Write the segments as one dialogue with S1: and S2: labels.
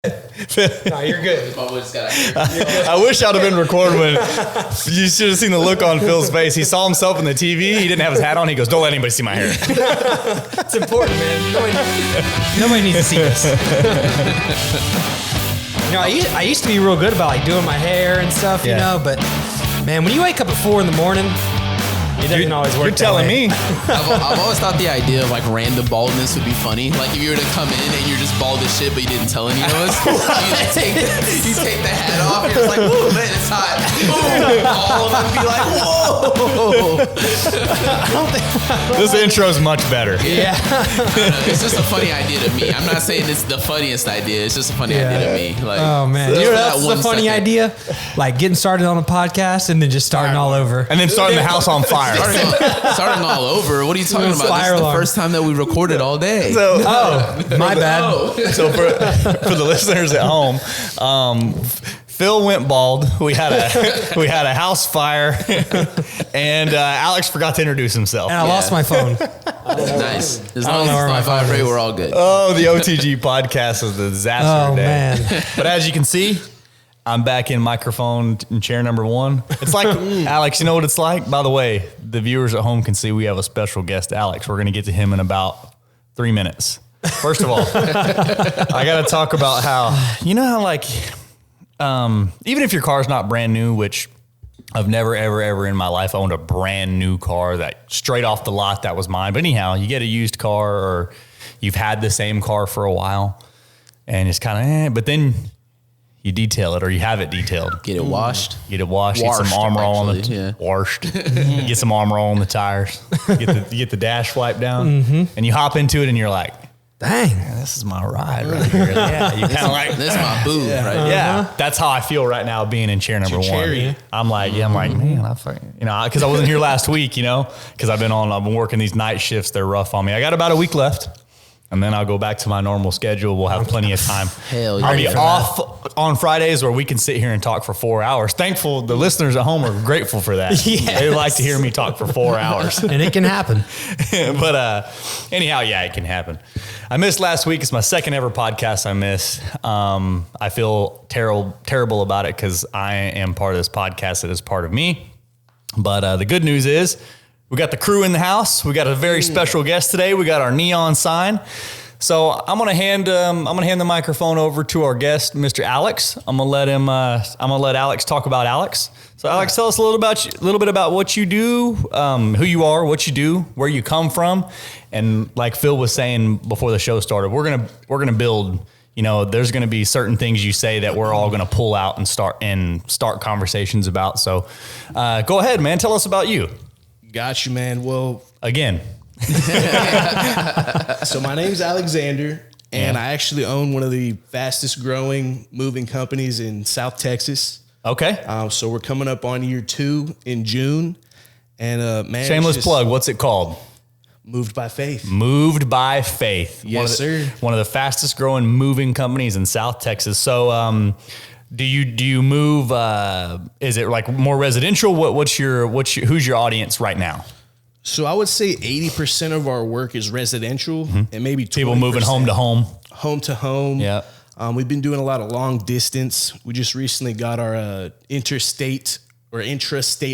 S1: No, you're good.
S2: I wish I'd have been recording when you should have seen the look on Phil's face. He saw himself in the TV. He didn't have his hat on. He goes, "Don't let anybody see my hair."
S1: It's important, man. Nobody needs to see this. I used to be real good about like doing my hair and stuff, you know, but man, when you wake up at 4 a.m, it doesn't always work.
S2: You're telling me.
S3: I've always thought the idea of like random baldness would be funny. Like if you were to come in and you're just bald as shit, but you didn't tell any of us. you take the hat off. You're just like, "Ooh, man, it's hot." Ooh, all of them be like, "Whoa."
S2: This intro's much better.
S1: Yeah.
S3: It's just a funny idea to me. I'm not saying it's the funniest idea. It's just a funny idea to me. Like,
S1: oh man, you know that's the funny idea. Like getting started on a podcast and then just starting all over,
S2: and then starting the house on fire.
S3: Starting all over. What are you talking about? This is the first time that we recorded all day.
S2: So,
S1: my bad.
S2: So for the listeners at home, Phil went bald. We had a house fire, and Alex forgot to introduce himself.
S1: And I lost my phone.
S3: Nice. As long as it's not vibrate, we're all good.
S2: Oh, the OTG podcast was a disaster today.
S1: Man.
S2: But as you can see, I'm back in microphone in chair number 1. It's like, Alex, you know what it's like? By the way, the viewers at home can see we have a special guest, Alex. We're going to get to him in about 3 minutes. First of all, I got to talk about how, you know how like, even if your car's not brand new, which I've never, ever in my life owned a brand new car that straight off the lot, that was mine. But anyhow, you get a used car or you've had the same car for a while and it's kind of, but then you detail it or you have it detailed.
S3: Get it washed.
S2: Get some armor on the washed. Get some armor on the tires. Get the dash wiped down, and you hop into it, and you're like, "Dang, this is my ride right here." Yeah, you kind of like
S3: this is my boo, right?
S2: Yeah, that's how I feel right now being in chair number 1. I'm like, man, because I wasn't here last week, because I've been working these night shifts. They're rough on me. I got about a week left. And then I'll go back to my normal schedule. We'll have plenty of time.
S3: Hell yeah.
S2: I'll be off on Fridays where we can sit here and talk for 4 hours. Thankful the listeners at home are grateful for that. Yes. They like to hear me talk for 4 hours.
S1: And it can happen.
S2: But anyhow, yeah, it can happen. I missed last week. It's my second ever podcast I missed. I feel terrible about it because I am part of this podcast that is part of me. But the good news is, we got the crew in the house. We got a very special guest today. We got our neon sign. So I'm gonna hand the microphone over to our guest, Mr. Alex. I'm gonna let Alex talk about Alex. So Alex, tell us a little bit about what you do, who you are, what you do, where you come from, and like Phil was saying before the show started, we're gonna build. There's gonna be certain things you say that we're all gonna pull out and start conversations about. So go ahead, man. Tell us about you.
S4: Got you, man. Well,
S2: again.
S4: So my name's Alexander, and I actually own one of the fastest growing moving companies in South Texas.
S2: Okay.
S4: So we're coming up on year 2 in June. And man,
S2: shameless plug. What's it called?
S4: Moved by Faith.
S2: Moved by Faith.
S4: Yes, sir.
S2: One of the fastest growing moving companies in South Texas. So, do you move? Is it like more residential? Who's your audience right now?
S4: So I would say 80% of our work is residential, and maybe 20%
S2: people moving home to home.
S4: Home to home.
S2: Yeah.
S4: We've been doing a lot of long distance. We just recently got our intrastate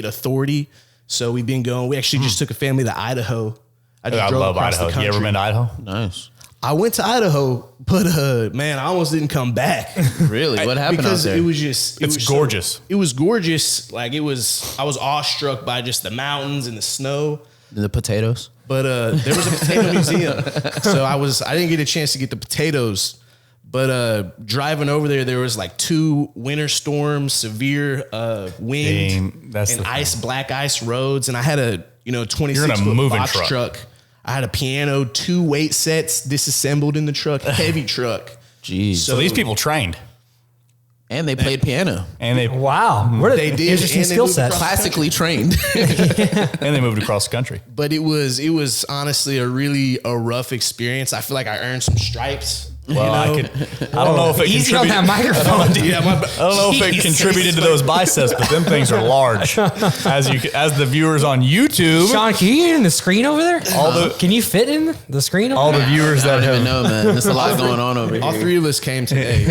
S4: authority. So we've been going. We actually just took a family to Idaho.
S2: I love Idaho. You ever been to Idaho?
S3: Nice.
S4: I went to Idaho, but man, I almost didn't come back.
S3: Really? What happened out there?
S4: It was just
S2: it's gorgeous.
S4: It was gorgeous. Like I was awestruck by just the mountains and the snow.
S3: The potatoes.
S4: But there was a potato museum. So I didn't get a chance to get the potatoes. But driving over there was like 2 winter storms, severe wind, and black ice roads. And I had a 26-foot box truck. I had a piano, 2 weight sets disassembled in the truck, heavy truck.
S3: Jeez.
S2: So these people trained.
S3: And they played piano.
S1: Wow. What
S4: they did.
S1: Interesting skill set.
S3: Classically trained.
S2: And they moved across the country.
S4: But it was honestly a rough experience. I feel like I earned some stripes
S2: Well, I don't know if it
S1: Easy on
S2: contributed.
S1: that microphone.
S4: Yeah,
S2: I don't know if it contributed to those biceps, but them things are large. As the viewers on YouTube,
S1: Sean, can you get in the screen over there? Can you fit in the screen over
S2: all
S1: there?
S2: the viewers
S3: I
S2: that
S3: don't even
S2: have,
S3: know, man. There's a lot going on over here.
S4: all three of us came today.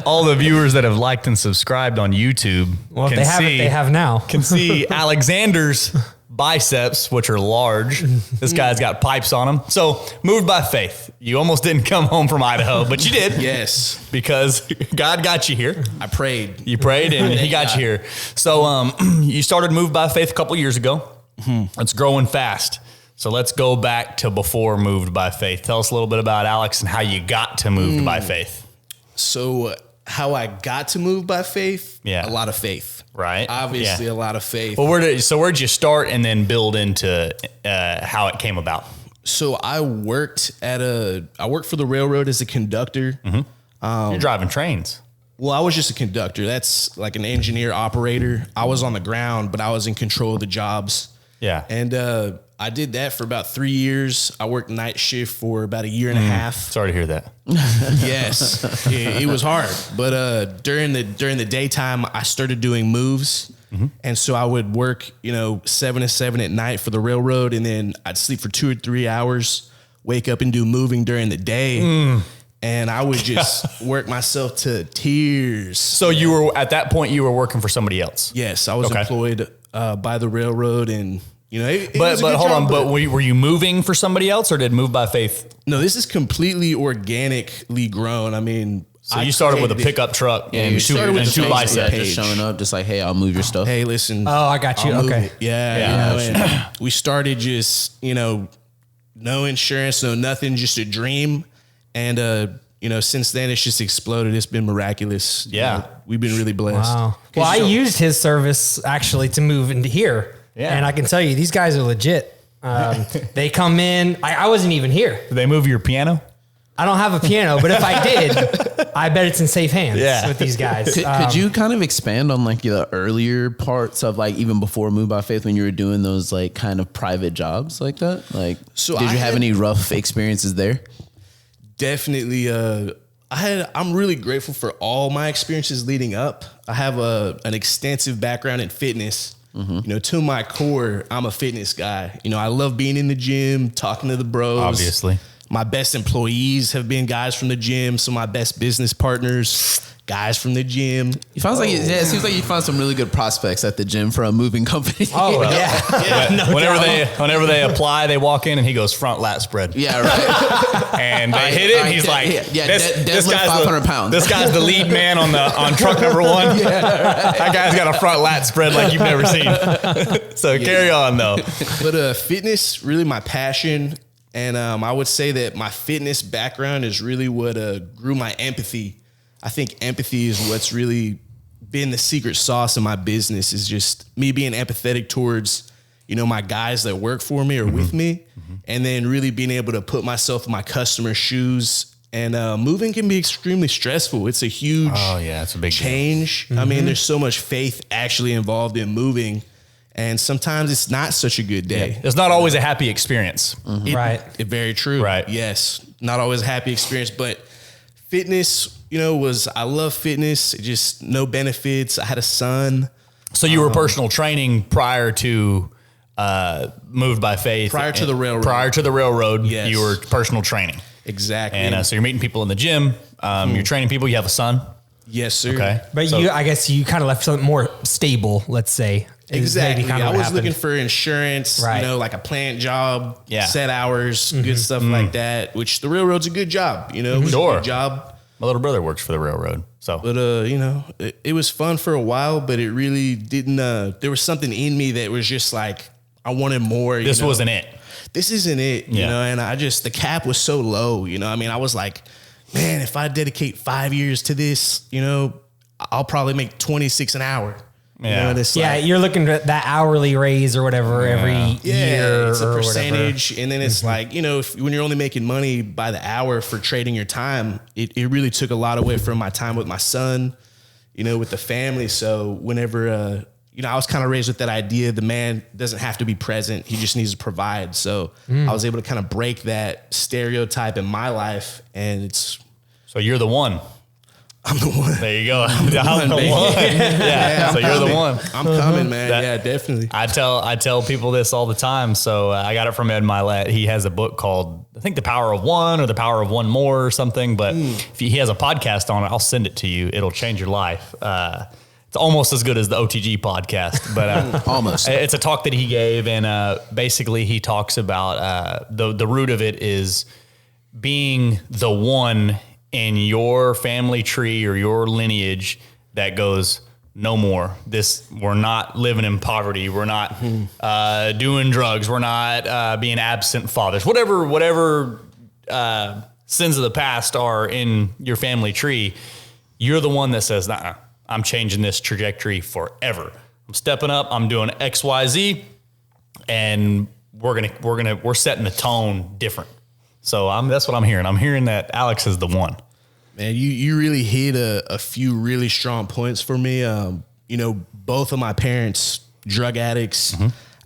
S2: all the viewers that have liked and subscribed on YouTube,
S1: Well, if
S2: can
S1: they haven't,
S2: see,
S1: they have now.
S2: can see Alexander's biceps, which are large. This guy's got pipes on him. So, moved by faith. You almost didn't come home from Idaho, but you did.
S4: Yes,
S2: Because God got you here.
S4: I prayed.
S2: You prayed and he got you here. So you started Moved by Faith a couple years ago. It's growing fast. So let's go back to before Moved by Faith. Tell us a little bit about Alex and how you got to Moved by Faith.
S4: So how I got to move by faith?
S2: Yeah.
S4: A lot of faith.
S2: Right.
S4: Obviously,
S2: Yeah.
S4: a lot of faith.
S2: Well, where'd you start and then build into how it came about?
S4: So I worked for the railroad as a conductor.
S2: You're driving trains.
S4: Well, I was just a conductor. That's like an engineer operator. I was on the ground, but I was in control of the jobs.
S2: Yeah.
S4: And I did that for about 3 years. I worked night shift for about a year and a half.
S2: Sorry to hear that.
S4: Yes, it was hard. But during the daytime, I started doing moves. And so I would work, 7 to 7 at night for the railroad. And then I'd sleep for 2 or 3 hours, wake up and do moving during the day. And I would just work myself to tears.
S2: So you were, at that point, you were working for somebody else.
S4: Yes, I was
S2: Okay.
S4: employed by the railroad, and it
S2: But
S4: was a good
S2: hold
S4: job,
S2: on, but were you moving for somebody else or did Moved by Faith?
S4: no, this is completely organically grown. I mean,
S2: So you started with a pickup truck and
S3: you
S2: two
S3: started with
S2: two
S3: the
S2: biceps.
S3: just showing up, just like, hey, I'll move your stuff.
S4: Hey, listen.
S1: Oh, I got you.
S4: I'll move
S1: Okay.
S4: it. Yeah. And we started just, no insurance, no nothing, just a dream. And, since then it's just exploded. It's been miraculous.
S2: Yeah.
S4: We've been really blessed.
S1: Wow. Well, I used his service actually to move into here.
S2: Yeah.
S1: And I can tell you, these guys are legit. They come in. I wasn't even here.
S2: Did they move your piano?
S1: I don't have a piano, but if I did, I bet it's in safe hands
S2: Yeah.
S1: with these guys.
S3: Could you kind of expand on like the earlier parts of like even before Moved by Faith when you were doing those like kind of private jobs like that? Like,
S4: So
S3: did
S4: I
S3: you have
S4: had-
S3: any rough experiences there?
S4: Definitely. I'm really grateful for all my experiences leading up. I have an extensive background in fitness. To my core, I'm a fitness guy. I love being in the gym, talking to the bros.
S2: Obviously.
S4: My best employees have been guys from the gym. Some of my best business partners, guys from the gym.
S3: It sounds like it seems like you found some really good prospects at the gym for a moving company.
S1: Oh, yeah.
S2: Whenever they apply, they walk in and he goes front lat spread.
S3: Yeah, right.
S2: And they hit it and he's like,
S3: deadlift 500 pounds.
S2: This guy's the lead man on truck number one. That guy's got a front lat spread like you've never seen. So carry on though.
S4: But fitness, really my passion. And I would say that my fitness background is really what grew my empathy. I think empathy is what's really been the secret sauce in my business, is just me being empathetic towards, my guys that work for me or with me. And then really being able to put myself in my customer's shoes. And moving can be extremely stressful. It's a huge
S2: it's a big
S4: change. I mean, there's so much faith actually involved in moving. And sometimes it's not such a good day.
S2: It's not always a happy experience.
S1: Right.
S4: Very true.
S2: Right.
S4: Yes. Not always a happy experience, but fitness, I love fitness. Just no benefits. I had a son.
S2: So you were personal training prior to Moved by Faith.
S4: Prior to the railroad.
S2: Prior to the railroad,
S4: Yes.
S2: you were personal training.
S4: Exactly.
S2: And so you're meeting people in the gym. You're training people. You have a son.
S4: yes, sir.
S2: Okay.
S1: But
S2: So-
S1: I guess you kind of left something more stable, let's say. is
S4: Exactly.
S1: maybe kind of
S4: I
S1: what
S4: was
S1: happened.
S4: looking for insurance,
S1: Right.
S4: like a plant job,
S2: Yeah.
S4: set hours, good stuff like that, which the railroad's a good job, it was a
S2: Sure.
S4: good job.
S2: My little brother works for the railroad. So
S4: But, it was fun for a while, but it really didn't, there was something in me that was just like, I wanted more.
S2: this wasn't it.
S4: This isn't it, and the cap was so low, I was like, man, if I dedicate 5 years to this, I'll probably make 26 an hour.
S2: Yeah.
S4: And it's
S1: Yeah,
S4: like,
S1: you're looking at that hourly raise or whatever every year.
S4: it's a
S1: or
S4: percentage. And then it's like, when you're only making money by the hour for trading your time, it really took a lot away from my time with my son, with the family. So whenever, I was kind of raised with that idea. The man doesn't have to be present. He just needs to provide. So I was able to kind of break that stereotype in my life. And
S2: So you're the one.
S4: I'm the one.
S2: There you go. I'm the one. Yeah. So you're the one.
S4: I'm coming, man. Yeah, definitely.
S2: I tell people this all the time. So I got it from Ed Milet. He has a book called, I think, The Power of One or The Power of One More or something. But if he has a podcast on it, I'll send it to you. It'll change your life. It's almost as good as the OTG podcast, but
S3: almost.
S2: It's a talk that he gave, and basically he talks about the root of it is being the one in your family tree or your lineage that goes, no more. We're not living in poverty. We're not doing drugs. We're not being absent fathers. Whatever sins of the past are in your family tree, you're the one that says, nah, I'm changing this trajectory forever. I'm stepping up. I'm doing X, Y, Z, and we're setting the tone different. So that's what I'm hearing. I'm hearing that Alex is the one.
S4: Man, you really hit a few really strong points for me. Both of my parents, drug addicts,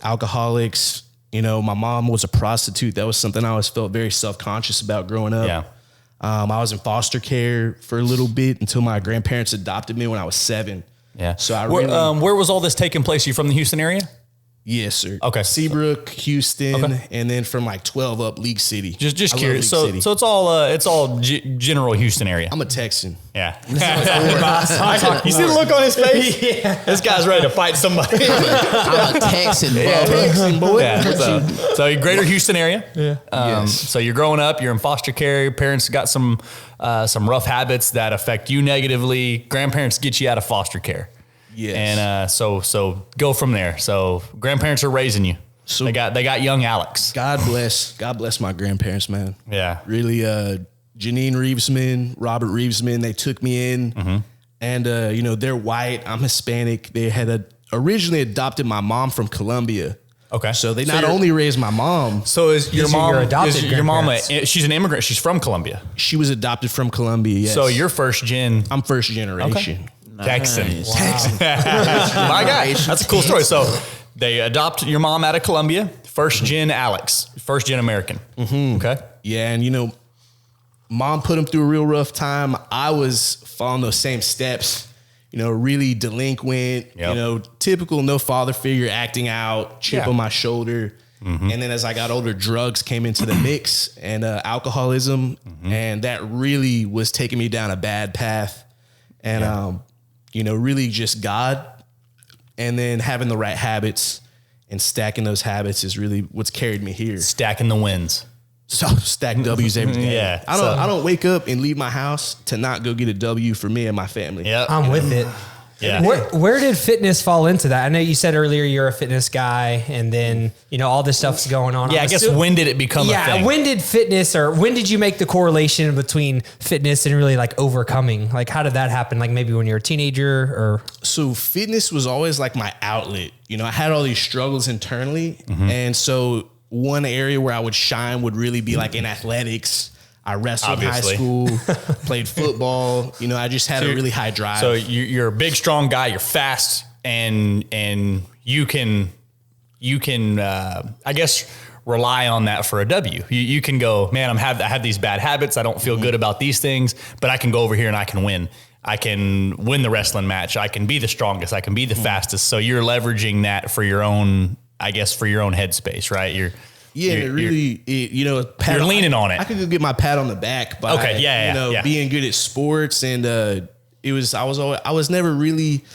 S4: alcoholics. My mom was a prostitute. That was something I always felt very self-conscious about growing up.
S2: Yeah.
S4: I was in foster care for a little bit until my grandparents adopted me when I was 7.
S2: Yeah.
S4: So
S2: where was all this taking place? You from the Houston area?
S4: Yes, sir.
S2: Okay.
S4: Seabrook, Houston,
S2: Okay.
S4: and then from like 12 up, League City.
S2: Just
S4: I love
S2: curious.
S4: League City.
S2: So it's all general Houston area.
S4: I'm a Texan.
S2: Yeah. You see the look on his face? This guy's ready to fight somebody.
S3: I'm a Texan, bro.
S4: Texan boy.
S2: Yeah, so greater Houston area.
S1: Yeah.
S4: Yes.
S2: So you're growing up, you're in foster care, your parents got some rough habits that affect you negatively. Grandparents get you out of foster care.
S4: Yes.
S2: And so go from there. So grandparents are raising you.
S4: So
S2: they got young Alex.
S4: God bless my grandparents, man.
S2: Yeah.
S4: Really, Janine Reevesman, Robert Reevesman, they took me in. And, they're white. I'm Hispanic. They had originally adopted my mom from Colombia.
S2: Okay.
S4: So they not only raised my mom.
S2: So is your
S1: These are
S2: mom,
S1: your adopted
S2: is your mom,
S1: grandparents.
S2: she's an immigrant. She's from Colombia.
S4: She was adopted from Colombia, yes.
S2: So you're first gen
S4: I'm first generation.
S2: Texan.
S3: Nice.
S2: Texan. My guy. That's a cool story. So they adopt your mom out of Colombia. First gen Alex. First gen American. Okay.
S4: Yeah, and mom put him through a real rough time. I was following those same steps, really delinquent,
S2: Yep.
S4: typical no father figure, acting out, chip
S2: Yeah.
S4: on my shoulder. And then as I got older, drugs came into the mix and alcoholism. And that really was taking me down a bad path. And, really just God. And then having the right habits and stacking those habits is really what's carried me here.
S2: Stacking the wins.
S4: So stack W's every day.
S2: Yeah,
S4: I don't wake up and leave my house to not go get a W for me and my family.
S2: Yep.
S1: I'm with it.
S2: Yeah.
S1: Where did fitness fall into that? I know you said earlier you're a fitness guy, and then all this stuff's going on.
S2: Yeah, I guess when did it become a thing?
S1: when did fitness, or when did you make the correlation between fitness and really like overcoming? Like, how did that happen? Like maybe when you were a teenager, or
S4: So fitness was always like my outlet. I had all these struggles internally. And so one area where I would shine would really be like in athletics. I wrestled
S2: Obviously.
S4: in high school, played football. I just had a really high drive.
S2: So you're a big, strong guy. You're fast, and you can I guess rely on that for a W. You can go, man. I have these bad habits. I don't feel good about these things, but I can go over here and I can win. I can win the wrestling match. I can be the strongest. I can be the fastest. So you're leveraging that for your own, I guess, for your own headspace, right? You're
S4: you're
S2: leaning on it.
S4: I could go get my pat on the back by being good at sports, and I was never really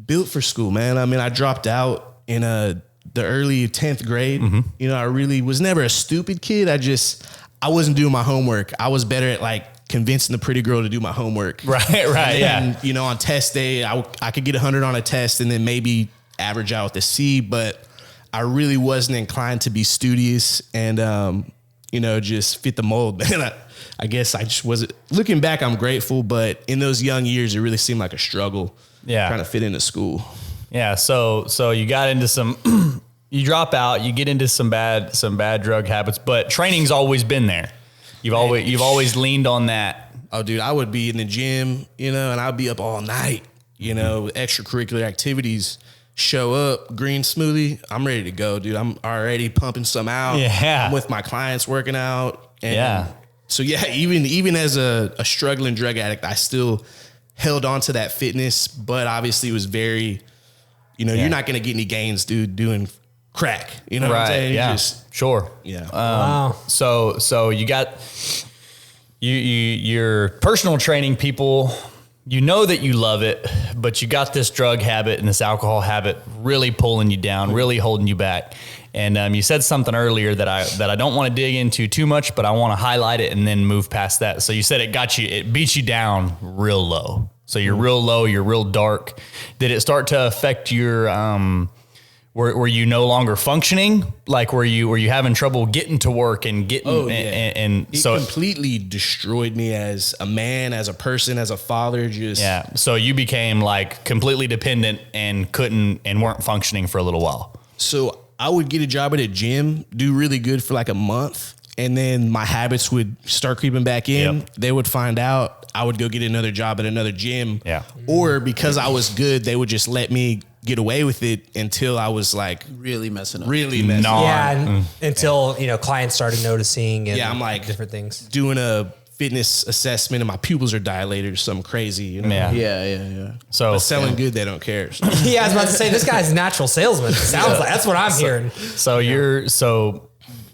S4: built for school, man. I mean, I dropped out in the early 10th grade. I really was never a stupid kid. I wasn't doing my homework. I was better at like convincing the pretty girl to do my homework.
S2: Right, yeah.
S4: And on test day, I could get 100 on a test and then maybe average out with a C, but I really wasn't inclined to be studious and, just fit the mold. Man, I guess I just wasn't. Looking back, I'm grateful, but in those young years, it really seemed like a struggle.
S2: Yeah.
S4: Trying to fit into school.
S2: Yeah. So you got into some, you drop out, you get into some bad drug habits, but training's always been there. You've always leaned on that.
S4: Oh, dude, I would be in the gym, and I'd be up all night, extracurricular activities. show up, green smoothie, I'm ready to go, dude. I'm already pumping some out.
S2: Yeah.
S4: I'm with my clients working out. And
S2: Yeah.
S4: so yeah, even as a struggling drug addict, I still held on to that fitness, but obviously it was very, you're not going to get any gains, dude, doing crack. You know what I'm saying?
S2: Yeah. Sure.
S4: Yeah.
S1: Wow.
S2: So you got your personal training people, you know that you love it, but you got this drug habit and this alcohol habit really pulling you down, really holding you back. And you said something earlier that I don't want to dig into too much, but I want to highlight it and then move past that. So you said it beat you down real low. So you're real low, you're real dark. Did it start to affect your were you no longer functioning? Like were you having trouble getting to work and getting and
S4: it
S2: so
S4: completely destroyed me as a man, as a person, as a father.
S2: So you became like completely dependent and weren't functioning for a little while.
S4: So I would get a job at a gym, do really good for like a month, and then my habits would start creeping back in.
S2: Yep.
S4: They would find out. I would go get another job at another gym.
S2: Yeah.
S4: Or because I was good, they would just let me get away with it until I was like
S3: Really messing up.
S4: really messing
S2: No.
S4: up.
S1: Yeah, until clients started noticing. And
S4: Yeah, I'm like
S1: different things.
S4: doing a fitness assessment and my pupils are dilated or something crazy.
S2: Yeah.
S3: Yeah.
S2: So
S4: But selling good, they don't care. So.
S1: Yeah, I was about to say this guy's a natural salesman. It sounds like that's what I'm hearing.
S2: So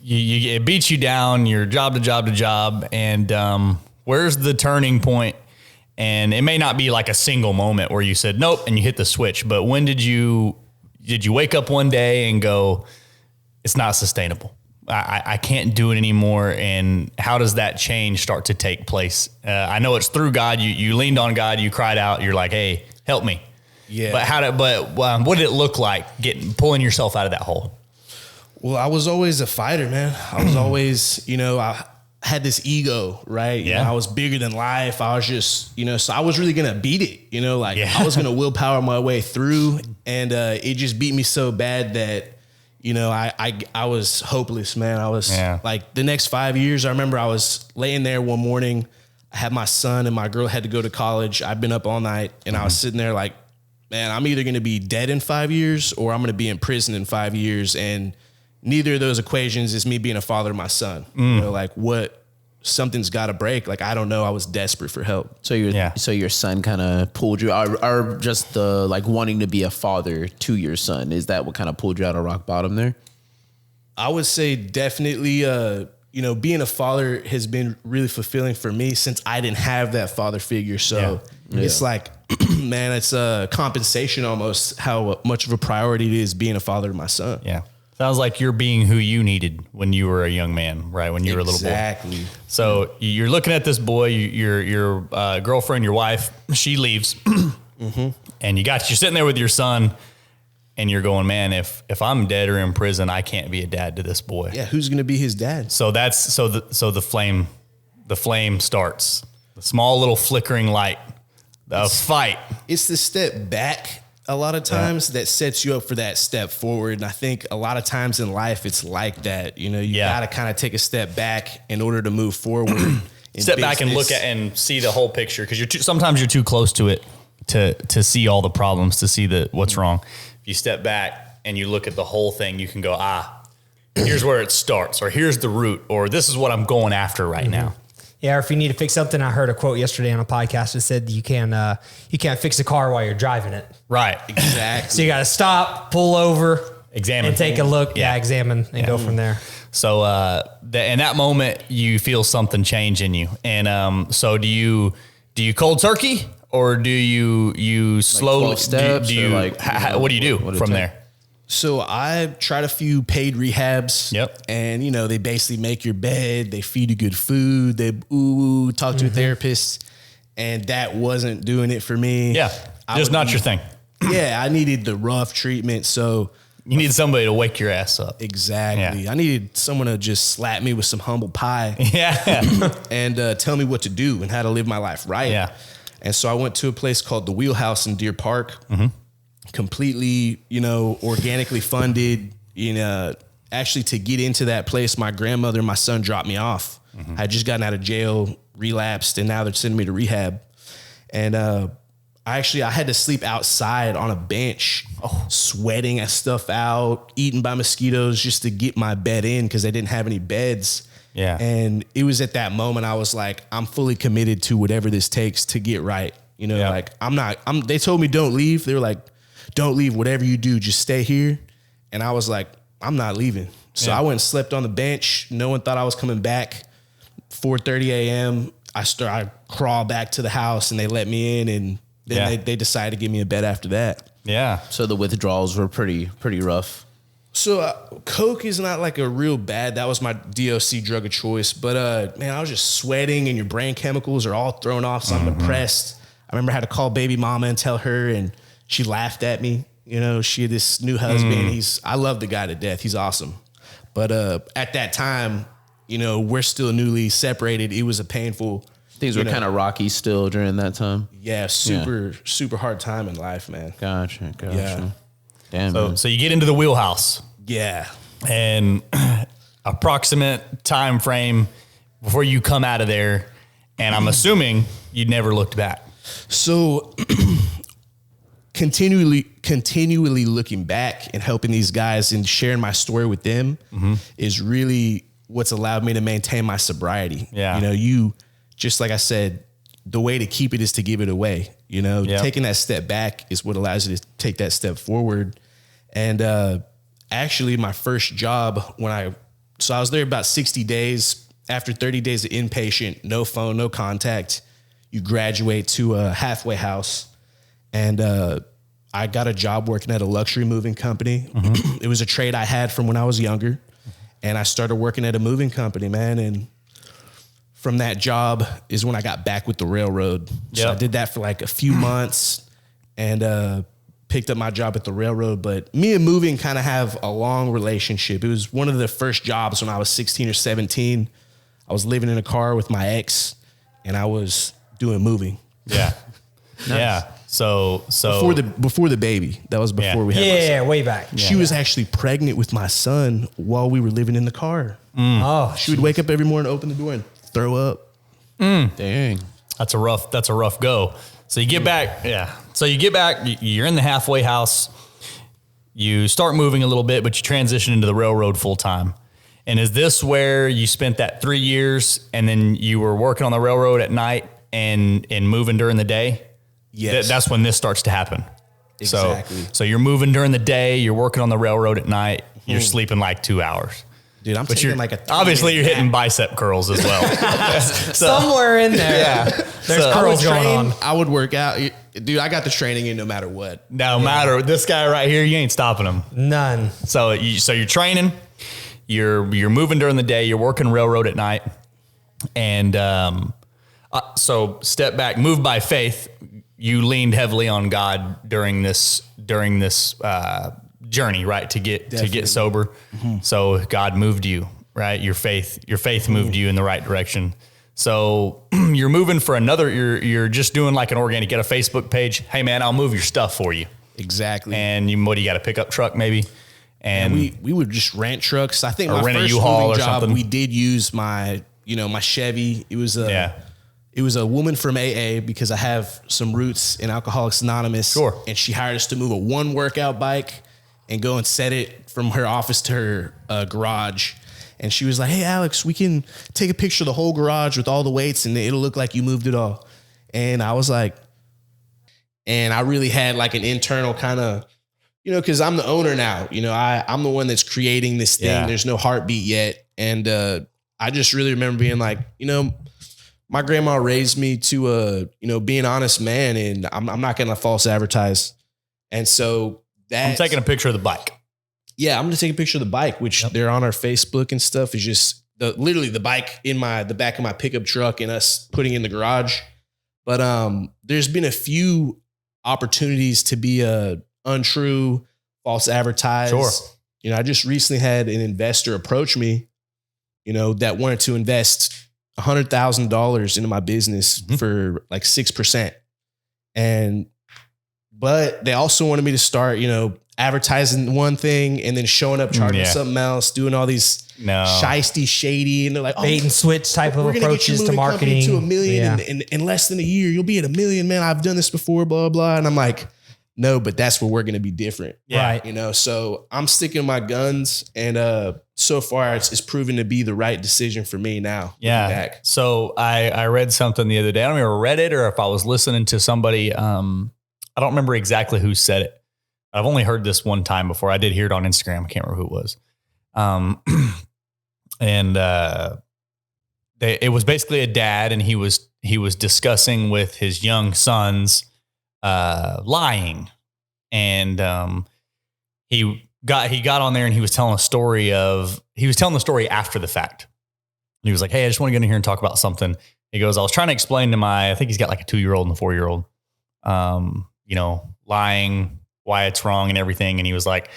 S2: it beats you down, you're job to job, and where's the turning point? And it may not be like a single moment where you said nope and you hit the switch, but when did you wake up one day and go, it's not sustainable? I can't do it anymore. And how does that change start to take place? I know it's through God. You leaned on God. You cried out. You're like, hey, help me.
S4: Yeah.
S2: But what did it look like pulling yourself out of that hole?
S4: Well, I was always a fighter, man. I was always, I had this ego, right?
S2: Yeah.
S4: I was bigger than life. I was just, so I was really going to beat it,
S2: Yeah.
S4: I was going to willpower my way through. And it just beat me so bad that, I was hopeless, man. I was like the next 5 years. I remember I was laying there one morning. I had my son and my girl had to go to college. I'd been up all night and I was sitting there like, man, I'm either going to be dead in 5 years or I'm going to be in prison in 5 years. And neither of those equations is me being a father to my son. Something's got to break. Like, I don't know. I was desperate for help.
S3: So your son kind of pulled you out, or just the like wanting to be a father to your son. Is that what kind of pulled you out of rock bottom there?
S4: I would say definitely, being a father has been really fulfilling for me since I didn't have that father figure. So it's like, man, it's a compensation almost how much of a priority it is being a father to my son.
S2: Yeah. Sounds like you're being who you needed when you were a young man, right? When you were a little boy.
S4: Exactly.
S2: So you're looking at this boy, your girlfriend, your wife, she leaves, and you're sitting there with your son, and you're going, man, if I'm dead or in prison, I can't be a dad to this boy.
S4: Yeah, who's going to be his dad?
S2: So the flame starts, the small little flickering light, the fight.
S4: It's the step back a lot of times that sets you up for that step forward. And I think a lot of times in life, it's like that. You got to kind of take a step back in order to move forward.
S2: Step back and look at and see the whole picture, because sometimes you're too close to it to see all the problems, to see what's wrong. If you step back and you look at the whole thing, you can go, here's where it starts, or here's the root, or this is what I'm going after right now.
S1: Yeah, or if you need to fix something, I heard a quote yesterday on a podcast that said you can't fix a car while you're driving it.
S2: Right.
S4: Exactly.
S1: So you got to stop, pull over,
S2: examine,
S1: and take a look.
S2: Yeah.
S1: Examine and go from there.
S2: So in that moment, you feel something change in you, and so do you cold turkey, or do you slowly?
S3: 12 steps,
S2: do you what do you do from there?
S4: So I tried a few paid rehabs.
S2: Yep.
S4: And, they basically make your bed. They feed you good food. They talk to a therapist. And that wasn't doing it for me.
S2: Yeah. Just not your thing.
S4: Yeah. I needed the rough treatment. So
S2: you need somebody to wake your ass up.
S4: exactly.
S2: Yeah.
S4: I needed someone to just slap me with some humble pie
S2: Yeah.
S4: and tell me what to do and how to live my life right.
S2: Yeah.
S4: And so I went to a place called the Wheelhouse in Deer Park. Completely, organically funded. Actually, to get into that place, my grandmother and my son dropped me off. I had just gotten out of jail, relapsed, and now they're sending me to rehab. And I had to sleep outside on a bench, sweating stuff out, eaten by mosquitoes just to get my bed in because they didn't have any beds.
S2: Yeah.
S4: And it was at that moment I was like, I'm fully committed to whatever this takes to get right. You know, like they told me don't leave. They were like, don't leave. Whatever you do, just stay here. And I was like, I'm not leaving. So I went and slept on the bench. No one thought I was coming back. 4:30 a.m. I crawl back to the house and they let me in, and then they decided to give me a bed after that.
S2: Yeah.
S3: So the withdrawals were pretty rough.
S4: So coke is not like a real bad. That was my DOC drug of choice. But man, I was just sweating and your brain chemicals are all thrown off. So I'm depressed. I remember I had to call baby mama and tell her, and she laughed at me. You know, she had this new husband. I love the guy to death. He's awesome. But at that time, you know, we're still newly separated. It was a painful.
S3: Things were kind of rocky still during that time.
S4: Yeah, super hard time in life, man.
S3: Gotcha.
S4: Yeah.
S3: Damn.
S2: So you get into the wheelhouse.
S4: Yeah.
S2: And approximate time frame before you come out of there. And I'm assuming you never looked back.
S4: So continually looking back and helping these guys and sharing my story with them is really what's allowed me to maintain my sobriety.
S2: Yeah.
S4: You know, just like I said, the way to keep it is to give it away. You know, taking that step back is what allows you to take that step forward. And actually my first job I was there about 60 days. After 30 days of inpatient, no phone, no contact, you graduate to a halfway house. And I got a job working at a luxury moving company. It was a trade I had from when I was younger. And I started working at a moving company, man. And from that job is when I got back with the railroad. So I did that for like a few months and picked up my job at the railroad. But me and moving kind of have a long relationship. It was one of the first jobs when I was 16 or 17. I was living in a car with my ex and I was doing moving.
S2: Yeah. Nice. Yeah. So
S4: before the baby, that was before we had my son.
S1: way back.
S4: She was actually pregnant with my son while we were living in the car.
S1: Oh,
S4: she would wake up every morning, open the door, and throw up.
S3: Dang,
S2: that's a rough go. So you get back, So you get back. You're in the halfway house. You start moving a little bit, but you transition into the railroad full time. And is this where you spent that 3 years, and then you were working on the railroad at night and moving during the day?
S4: Yes.
S2: That's when this starts to happen.
S4: Exactly.
S2: So you're moving during the day, you're working on the railroad at night, you're sleeping like 2 hours.
S4: Dude, I'm taking like a...
S2: Obviously, you're hitting bicep curls as well.
S1: Somewhere in there. There's curls going on.
S4: I would work out. Dude, I got the training in no matter what.
S2: No matter. This guy right here, you ain't stopping him.
S1: None.
S2: So you're training, you're moving during the day, you're working railroad at night. And so step back, move by faith. You leaned heavily on God during this journey, right? To get sober. So God moved you, right? Your faith moved you in the right direction. So you're moving for you're just doing like an organic, get a Facebook page. Hey man, I'll move your stuff for you.
S4: Exactly.
S2: And what do you got, a pickup truck maybe? And
S4: we would just rent trucks. I think
S2: or
S4: my
S2: rent
S4: first
S2: a U-Haul
S4: moving
S2: or
S4: job,
S2: something.
S4: we did use my Chevy. It was a woman from AA because I have some roots in Alcoholics Anonymous.
S2: Sure.
S4: And she hired us to move a one workout bike and go and set it from her office to her garage. And she was like, hey, Alex, we can take a picture of the whole garage with all the weights and it'll look like you moved it all. And I was like, and I really had like an internal kind of, because I'm the owner now, I'm the one that's creating this thing.
S2: Yeah.
S4: There's no heartbeat yet. And I just really remember being like, my grandma raised me to be an honest man, and I'm not going to false advertise. And so
S2: I'm taking a picture of the bike.
S4: Yeah, I'm going to take a picture of the bike, which they're on our Facebook and stuff. Is just literally the bike in the back of my pickup truck and us putting in the garage. But there's been a few opportunities to be untrue, false advertise.
S2: Sure.
S4: I just recently had an investor approach me, that wanted to invest $100,000 into my business for like 6%. But they also wanted me to start, advertising one thing and then showing up charging something else, doing all these shisty, shady, and they're like
S1: bait and switch type of approaches to marketing
S4: to $1 million in less than a year. You'll be at $1 million, man. I've done this before, blah, blah. And I'm like, no, but that's where we're going to be different.
S1: Right.
S4: You know, so I'm sticking my guns, and so far it's proven to be the right decision for me now.
S2: Yeah.
S4: Back.
S2: So I read something the other day. I don't remember read it or if I was listening to somebody. I don't remember exactly who said it. I've only heard this one time before. I did hear it on Instagram. I can't remember who it was. It was basically a dad, and he was discussing with his young sons lying, and he got on there and he was telling the story after the fact. He was like, "Hey, I just want to get in here and talk about something." He goes, "I was trying to explain to I think he's got like a 2-year-old and a 4-year-old, lying, why it's wrong and everything." And he was like,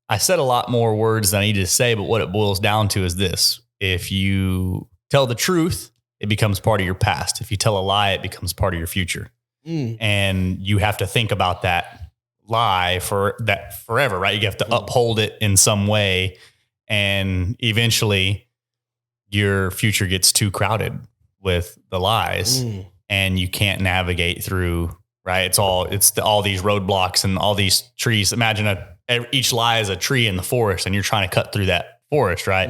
S2: "I said a lot more words than I needed to say, but what it boils down to is this: if you tell the truth, it becomes part of your past. If you tell a lie, it becomes part of your future." And you have to think about that lie for that forever, right? You have to uphold it in some way. And eventually your future gets too crowded with the lies and you can't navigate through, right? It's all these roadblocks and all these trees. Imagine each lie is a tree in the forest and you're trying to cut through that forest, right?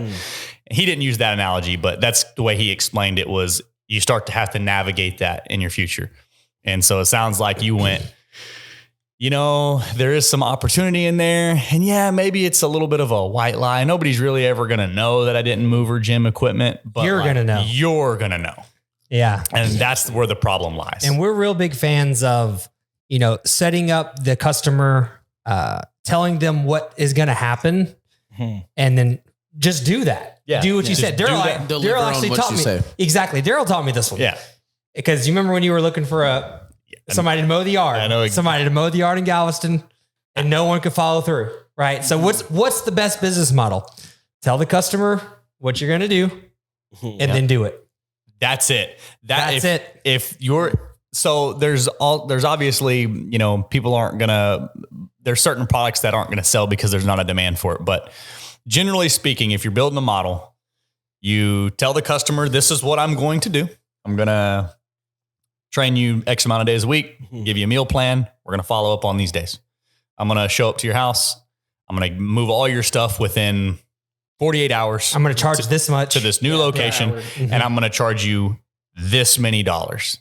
S2: He didn't use that analogy, but that's the way he explained it, was you start to have to navigate that in your future. And so it sounds like you went, there is some opportunity in there. And yeah, maybe it's a little bit of a white lie. Nobody's really ever going to know that I didn't move her gym equipment, but
S1: you're going to know.
S2: You're going to know.
S1: Yeah.
S2: And that's where the problem lies.
S1: And we're real big fans of, setting up the customer, telling them what is going to happen, and then just do that.
S2: Yeah.
S1: Do what you said. Daryl actually taught me. Exactly. Daryl taught me this one.
S2: Yeah.
S1: Because you remember when you were looking for somebody to mow the yard, somebody to mow the yard in Galveston, and no one could follow through, right? So what's the best business model? Tell the customer what you're going to do, and then do it.
S2: That's it.
S1: That's it.
S2: If there's obviously, people aren't going to, there's certain products that aren't going to sell because there's not a demand for it. But generally speaking, if you're building a model, you tell the customer, this is what I'm going to do. I'm going to train you X amount of days a week, give you a meal plan. We're going to follow up on these days. I'm going to show up to your house. I'm going to move all your stuff within 48 hours.
S1: I'm going to charge this much
S2: to this new location, and I'm going to charge you this many dollars.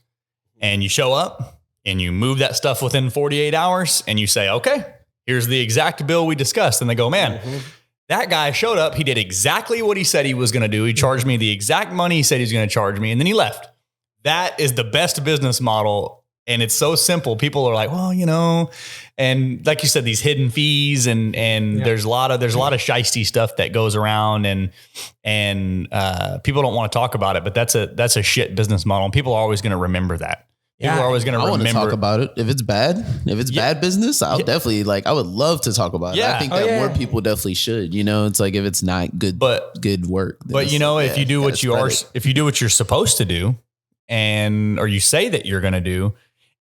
S2: And you show up and you move that stuff within 48 hours and you say, okay, here's the exact bill we discussed. And they go, man, that guy showed up. He did exactly what he said he was going to do. He charged me the exact money he said he's going to charge me. And then he left. That is the best business model. And it's so simple. People are like, well, and like you said, these hidden fees and there's a lot of shisty stuff that goes around and people don't want to talk about it, but that's a shit business model. And people are always going to remember that. People are always going to remember.
S3: I want to talk about it. If it's bad business, I'll definitely I would love to talk about it. I think that more people definitely should, it's like if it's not good work.
S2: But if you do what you're supposed to do or you say that you're going to do,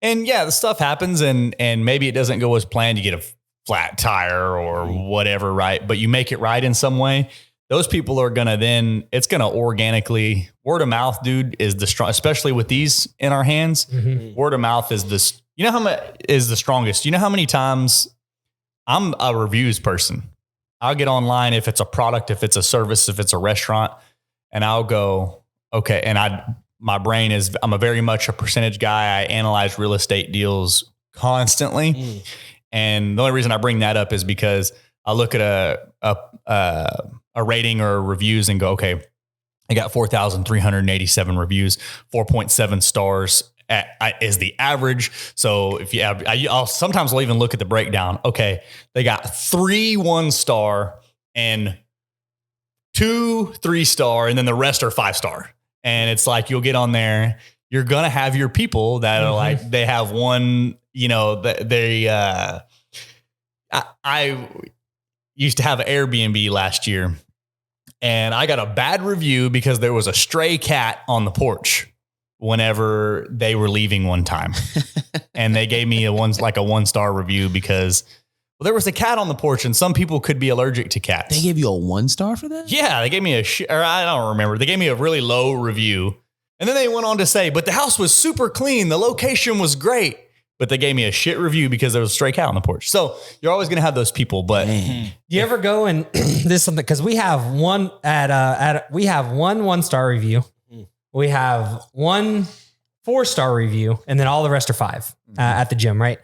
S2: and the stuff happens and maybe it doesn't go as planned. You get a flat tire or whatever, right? But you make it right in some way. Those people are going to it's going to organically, word of mouth, dude, is the strong, especially with these in our hands. Word of mouth is this, how much is the strongest. You know how many times I'm a reviews person. I'll get online if it's a product, if it's a service, if it's a restaurant, and I'll go, okay. And my brain is, I'm a very much a percentage guy. I analyze real estate deals constantly. And the only reason I bring that up is because I look at a rating or reviews and go, okay, I got 4,387 reviews, 4.7 stars is the average. So if you have, I'll sometimes even look at the breakdown. Okay. They got 3 1-star and 2 3-star, and then the rest are 5-star. And it's like, you'll get on there. You're going to have your people that are like, they have one, I used to have an Airbnb last year and I got a bad review because there was a stray cat on the porch whenever they were leaving one time. And they gave me a 1-star review because Well, there was a cat on the porch, and some people could be allergic to cats.
S3: They gave you a 1 star for that?
S2: Yeah, they gave me or I don't remember. They gave me a really low review. And then they went on to say, but the house was super clean. The location was great. But they gave me a shit review because there was a stray cat on the porch. So you're always going to have those people. But
S1: do you ever go and this is something, because we have one we have one 1-star review. We have 1 4-star review, and then all the rest are 5 at the gym. Right.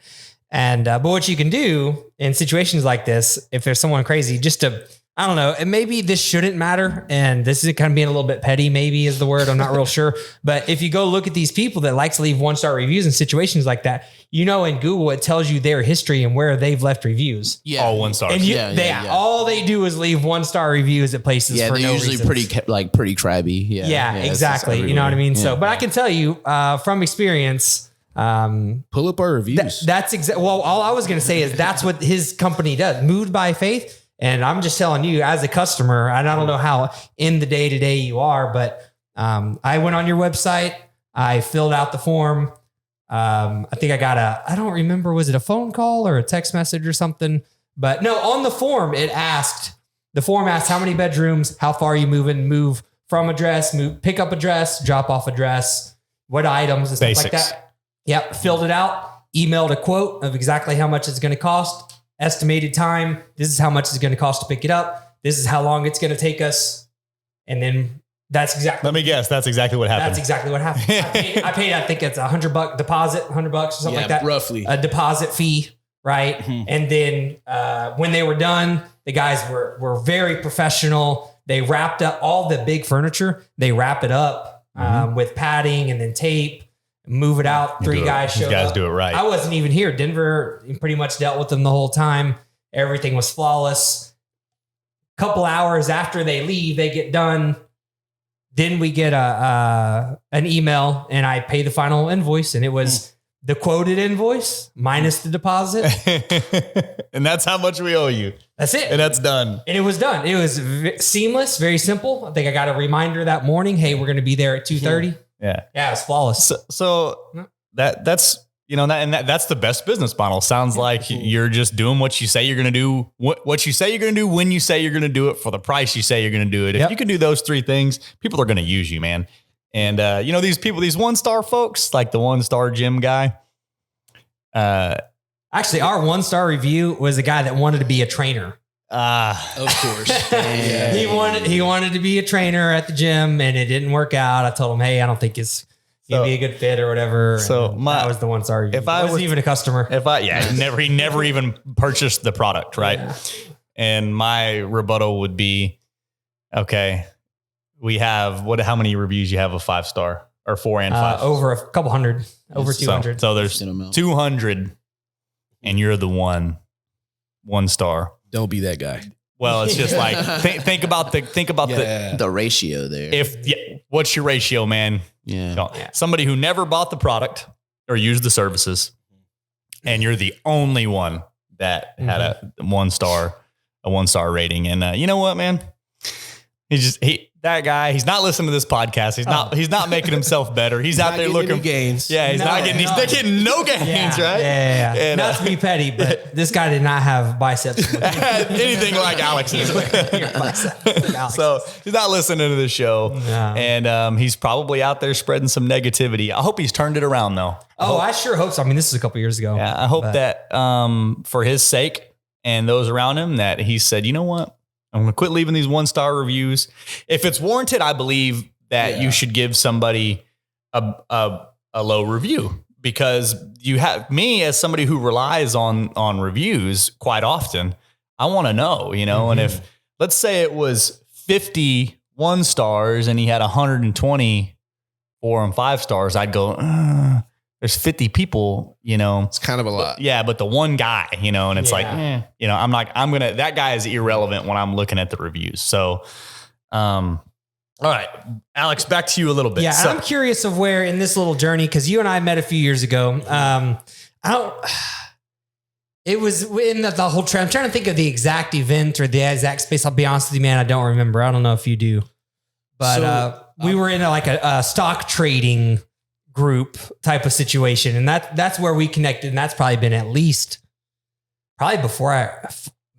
S1: And, but what you can do in situations like this, if there's someone crazy, just to, I don't know, and maybe this shouldn't matter. And this is kind of being a little bit petty, maybe is the word. I'm not real sure. But if you go look at these people that like to leave 1-star reviews in situations like that, in Google, it tells you their history and where they've left reviews.
S3: Yeah.
S2: All 1 stars.
S1: And all they do is leave 1-star reviews at places.
S3: Yeah,
S1: for
S3: they're
S1: no
S3: usually
S1: reasons.
S3: pretty crabby. Yeah,
S1: exactly. You know what I mean? So, but I can tell you from experience,
S4: pull up our reviews.
S1: That's exactly. Well, all I was going to say is that's what his company does. Moved by Faith. And I'm just telling you as a customer, and I don't know how in the day-to-day you are, but I went on your website. I filled out the form. I think I got I don't remember, was it a phone call or a text message or something? But no, on the form, the form asked how many bedrooms, how far are you moving, move from address, pick up address, drop off address, what items and stuff like that. Yep. Filled it out, emailed a quote of exactly how much it's going to cost, estimated time. This is how much it's going to cost to pick it up. This is how long it's going to take us. And then that's exactly.
S2: Let me guess. That's exactly what happened.
S1: That's exactly what happened. I paid, I think it's $100 deposit, $100 or something like that.
S4: Roughly.
S1: A deposit fee. Right. Mm-hmm. And then when they were done, the guys were very professional. They wrapped up all the big furniture. They wrap it up with padding and then tape, move it out. 3 guys showed up.
S2: These guys do it right.
S1: I wasn't even here. Denver pretty much dealt with them the whole time. Everything was flawless. Couple hours after they leave, they get done. Then we get an email and I pay the final invoice, and it was the quoted invoice minus the deposit.
S2: And that's how much we owe you.
S1: That's it.
S2: And that's done.
S1: And it was done. It was seamless, very simple. I think I got a reminder that morning. Hey, we're going to be there at 2:30.
S2: Yeah.
S1: Yeah, it was flawless.
S2: So that's, that's the best business model. Sounds like you're just doing what you say you're going to do, what you say you're going to do, when you say you're going to do it, for the price you say you're going to do it. If you can do those 3 things, people are going to use you, man. And, these people, these 1-star folks, like the 1-star gym guy.
S1: Actually, our 1-star review was a guy that wanted to be a trainer.
S4: Of course.
S1: He wanted to be a trainer at the gym, and it didn't work out. I told him, hey, I don't think he'd be a good fit or whatever.
S2: So
S1: that was the 1-star review.
S2: If I wasn't
S1: even a customer,
S2: he never even purchased the product. Right. Yeah. And my rebuttal would be, okay, we have how many reviews you have of 5-star or 4 and 5?
S1: Over a couple hundred, over 200.
S2: So there's 200 and you're the 1-star.
S4: Don't be that guy.
S2: Well, it's just like, think about
S3: the ratio there.
S2: What's your ratio, man?
S3: Yeah.
S2: Somebody who never bought the product or used the services, and you're the only one that had a 1-star rating. And you know what, man? That guy, he's not listening to this podcast. He's not making himself better. He's out there looking
S4: gains.
S2: Yeah, he's getting no gains, right?
S1: Yeah. And, not to be petty, but this guy did not have biceps.
S2: Anything like Alex's. So he's not listening to the show. No. And he's probably out there spreading some negativity. I hope he's turned it around though.
S1: I sure hope so. I mean, this is a couple years ago.
S2: Yeah, I hope that for his sake and those around him, that he said, you know what? I'm going to quit leaving these 1-star reviews. If it's warranted, I believe that you should give somebody a low review, because you have me as somebody who relies on reviews quite often. I want to know, and if, let's say it was 50 1-stars and he had 120 4 and 5 stars, I'd go, there's 50 people,
S4: It's kind of a lot.
S2: Yeah, but the one guy, and it's that guy is irrelevant when I'm looking at the reviews. So, all right, Alex, back to you a little bit.
S1: Yeah, so, I'm curious of where in this little journey, because you and I met a few years ago. It was in the whole trend. I'm trying to think of the exact event or the exact space. I'll be honest with you, man, I don't remember. I don't know if you do, but we were in a stock trading group type of situation. And that's where we connected. And that's probably been at least probably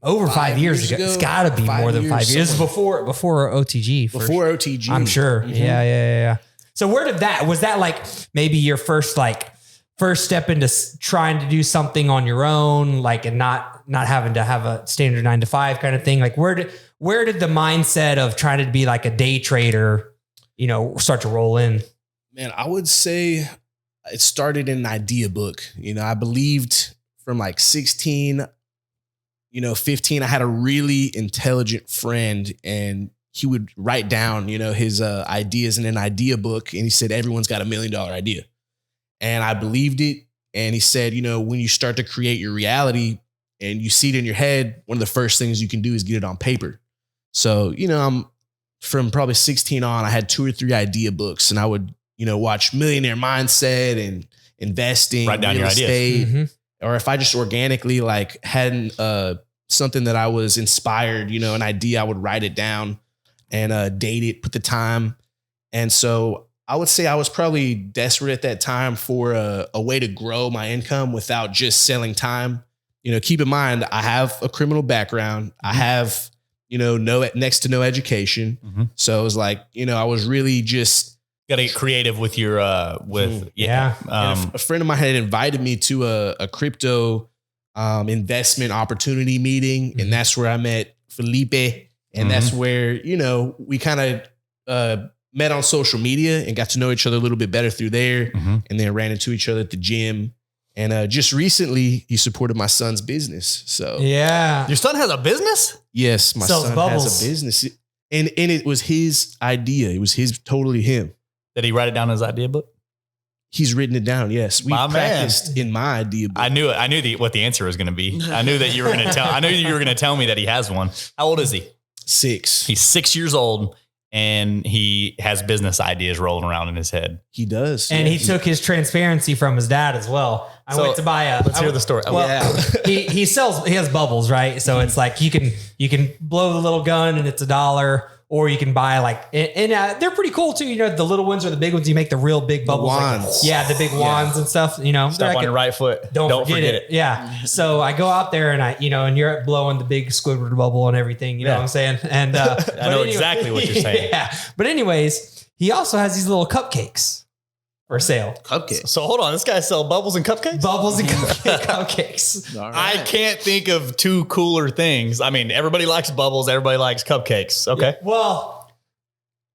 S1: over 5 years ago. It's got to be more than 5 years. Before OTG.
S4: Before OTG.
S1: I'm sure. Mm-hmm. Yeah. So where did was that like maybe your first step into trying to do something on your own, like, and not having to have a standard 9 to 5 kind of thing? Like where did the mindset of trying to be like a day trader, start to roll in?
S4: Man, I would say it started in an idea book. I believed from like 16, 15, I had a really intelligent friend, and he would write down, his ideas in an idea book. And he said, everyone's got $1 million idea. And I believed it. And he said, when you start to create your reality and you see it in your head, one of the first things you can do is get it on paper. So, I'm from probably 16 on, I had 2 or 3 idea books, and I would, watch Millionaire Mindset and investing,
S2: write down
S4: real
S2: your
S4: estate.
S2: ideas.
S4: Or if I just organically like hadn't something that I was inspired, an idea, I would write it down and date it, put the time. And so I would say I was probably desperate at that time for a way to grow my income without just selling time. Keep in mind, I have a criminal background. I have, next to no education.
S2: Mm-hmm.
S4: So it was like, I was really just
S2: got to get creative with your, a
S4: friend of mine had invited me to a crypto investment opportunity meeting. And that's where I met Felipe. And that's where, we kind of met on social media and got to know each other a little bit better through there. And then ran into each other at the gym. And just recently, he supported my son's business. So
S1: yeah,
S2: your son has a business?
S4: Yes, my son has a business, and it was his idea. It was totally him.
S2: Did he write it down in his idea book?
S4: He's written it down. Yes, we practiced in my idea book.
S2: I knew it. I knew what the answer was going to be. I knew that you were going to tell. I knew you were going to tell me that he has one. How old is he?
S4: 6.
S2: He's 6 years old. And he has business ideas rolling around in his head.
S4: He does.
S1: And he took his transparency from his dad as well. I went to buy
S2: let's hear the story.
S1: Well, he has bubbles, right? So it's like you can blow the little gun and it's $1, or you can buy and they're pretty cool too. The little ones or the big ones. You make the real big bubbles.
S4: Wands.
S1: The big wands and stuff.
S2: Step on your right foot.
S1: Don't forget it. Yeah. So I go out there and and you're blowing the big Squidward bubble and everything. You know what I'm saying? And
S2: I know exactly what you're saying.
S1: Yeah. But anyways, he also has these little cupcakes for sale.
S4: Cupcakes.
S2: So hold on, this guy sells bubbles and cupcakes?
S1: Bubbles and cupcakes.
S2: Right. I can't think of 2 cooler things. I mean, everybody likes bubbles. Everybody likes cupcakes. Okay.
S1: Yeah, well,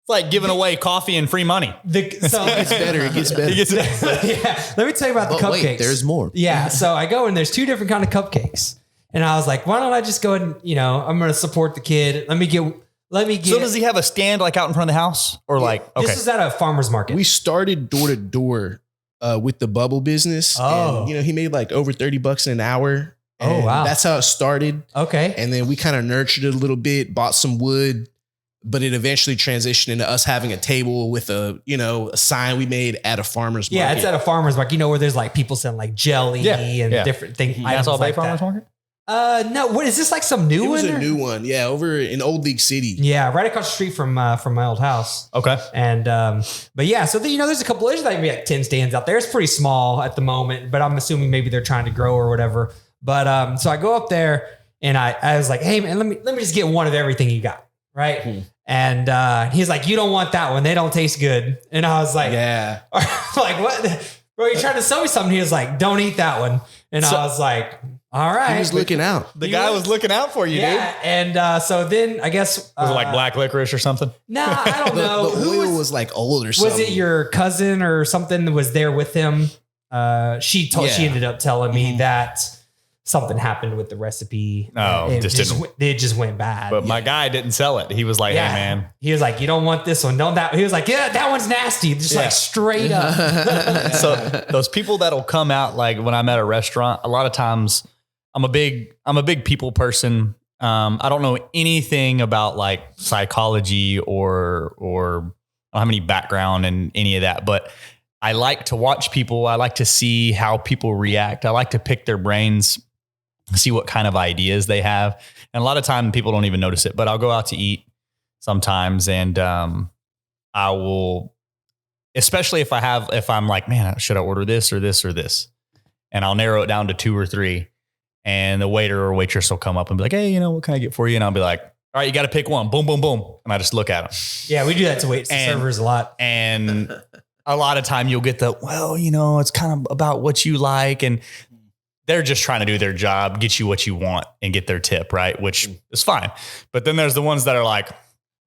S2: it's like giving away coffee and free money.
S4: It gets better. It gets better.
S1: Yeah. Let me tell you about the cupcakes.
S4: Wait, there's more.
S1: Yeah. So I go and there's 2 different kind of cupcakes. And I was like, why don't I just go and, I'm going to support the kid. Let me get.
S2: So does he have a stand like out in front of the house, or okay?
S1: This is at a farmer's market.
S4: We started door to door with the bubble business.
S1: Oh,
S4: and, he made like over $30 an hour.
S1: Oh, wow.
S4: That's how it started.
S1: Okay.
S4: And then we kind of nurtured it a little bit, bought some wood, but it eventually transitioned into us having a table with a sign we made at a farmer's market.
S1: Yeah, it's at a farmer's market, where there's like people selling like jelly and different things.
S2: That's all like farmer's market?
S1: No, what is this, like some new one?
S4: It was a new one. Yeah, over in Old League City.
S1: Yeah, right across the street from my old house.
S2: Okay.
S1: And but yeah, so there's a couple, there's like maybe like 10 stands out there. It's pretty small at the moment, but I'm assuming maybe they're trying to grow or whatever. But so I go up there and I was like, hey man, let me just get one of everything you got, right? And he's like, you don't want that one. They don't taste good. And I was like,
S4: yeah,
S1: like what? Bro, you're trying to sell me something. He was like, don't eat that one. And I was like, all right.
S4: He was looking out.
S2: The guy was looking out for you, dude.
S1: And so then I guess
S2: was it like black licorice or something?
S1: Nah, I don't know.
S4: The oil was like old or something.
S1: Was it your cousin or something that was there with him? She ended up telling me that something happened with the recipe.
S2: Oh,
S1: it just went bad.
S2: But my guy didn't sell it. He was like, hey man.
S1: He was like, you don't want this one. Don't that. He was like, yeah, that one's nasty. Just like straight up.
S2: So those people that'll come out, like when I'm at a restaurant, a lot of times I'm a big people person. I don't know anything about like psychology or I don't have any background in any of that, but I like to watch people. I like to see how people react. I like to pick their brains, see what kind of ideas they have. And a lot of time people don't even notice it, but I'll go out to eat sometimes. And, I will, especially if I'm like, man, should I order this or this or this? And I'll narrow it down to 2 or 3. and the waiter or waitress will come up and be like, hey, what can I get for you? And I'll be like, all right, you got to pick one. Boom, boom, boom. And I just look at them.
S1: Yeah, we do that to servers a lot.
S2: And a lot of time you'll get it's kind of about what you like. And they're just trying to do their job, get you what you want and get their tip, right? Which is fine. But then there's the ones that are like,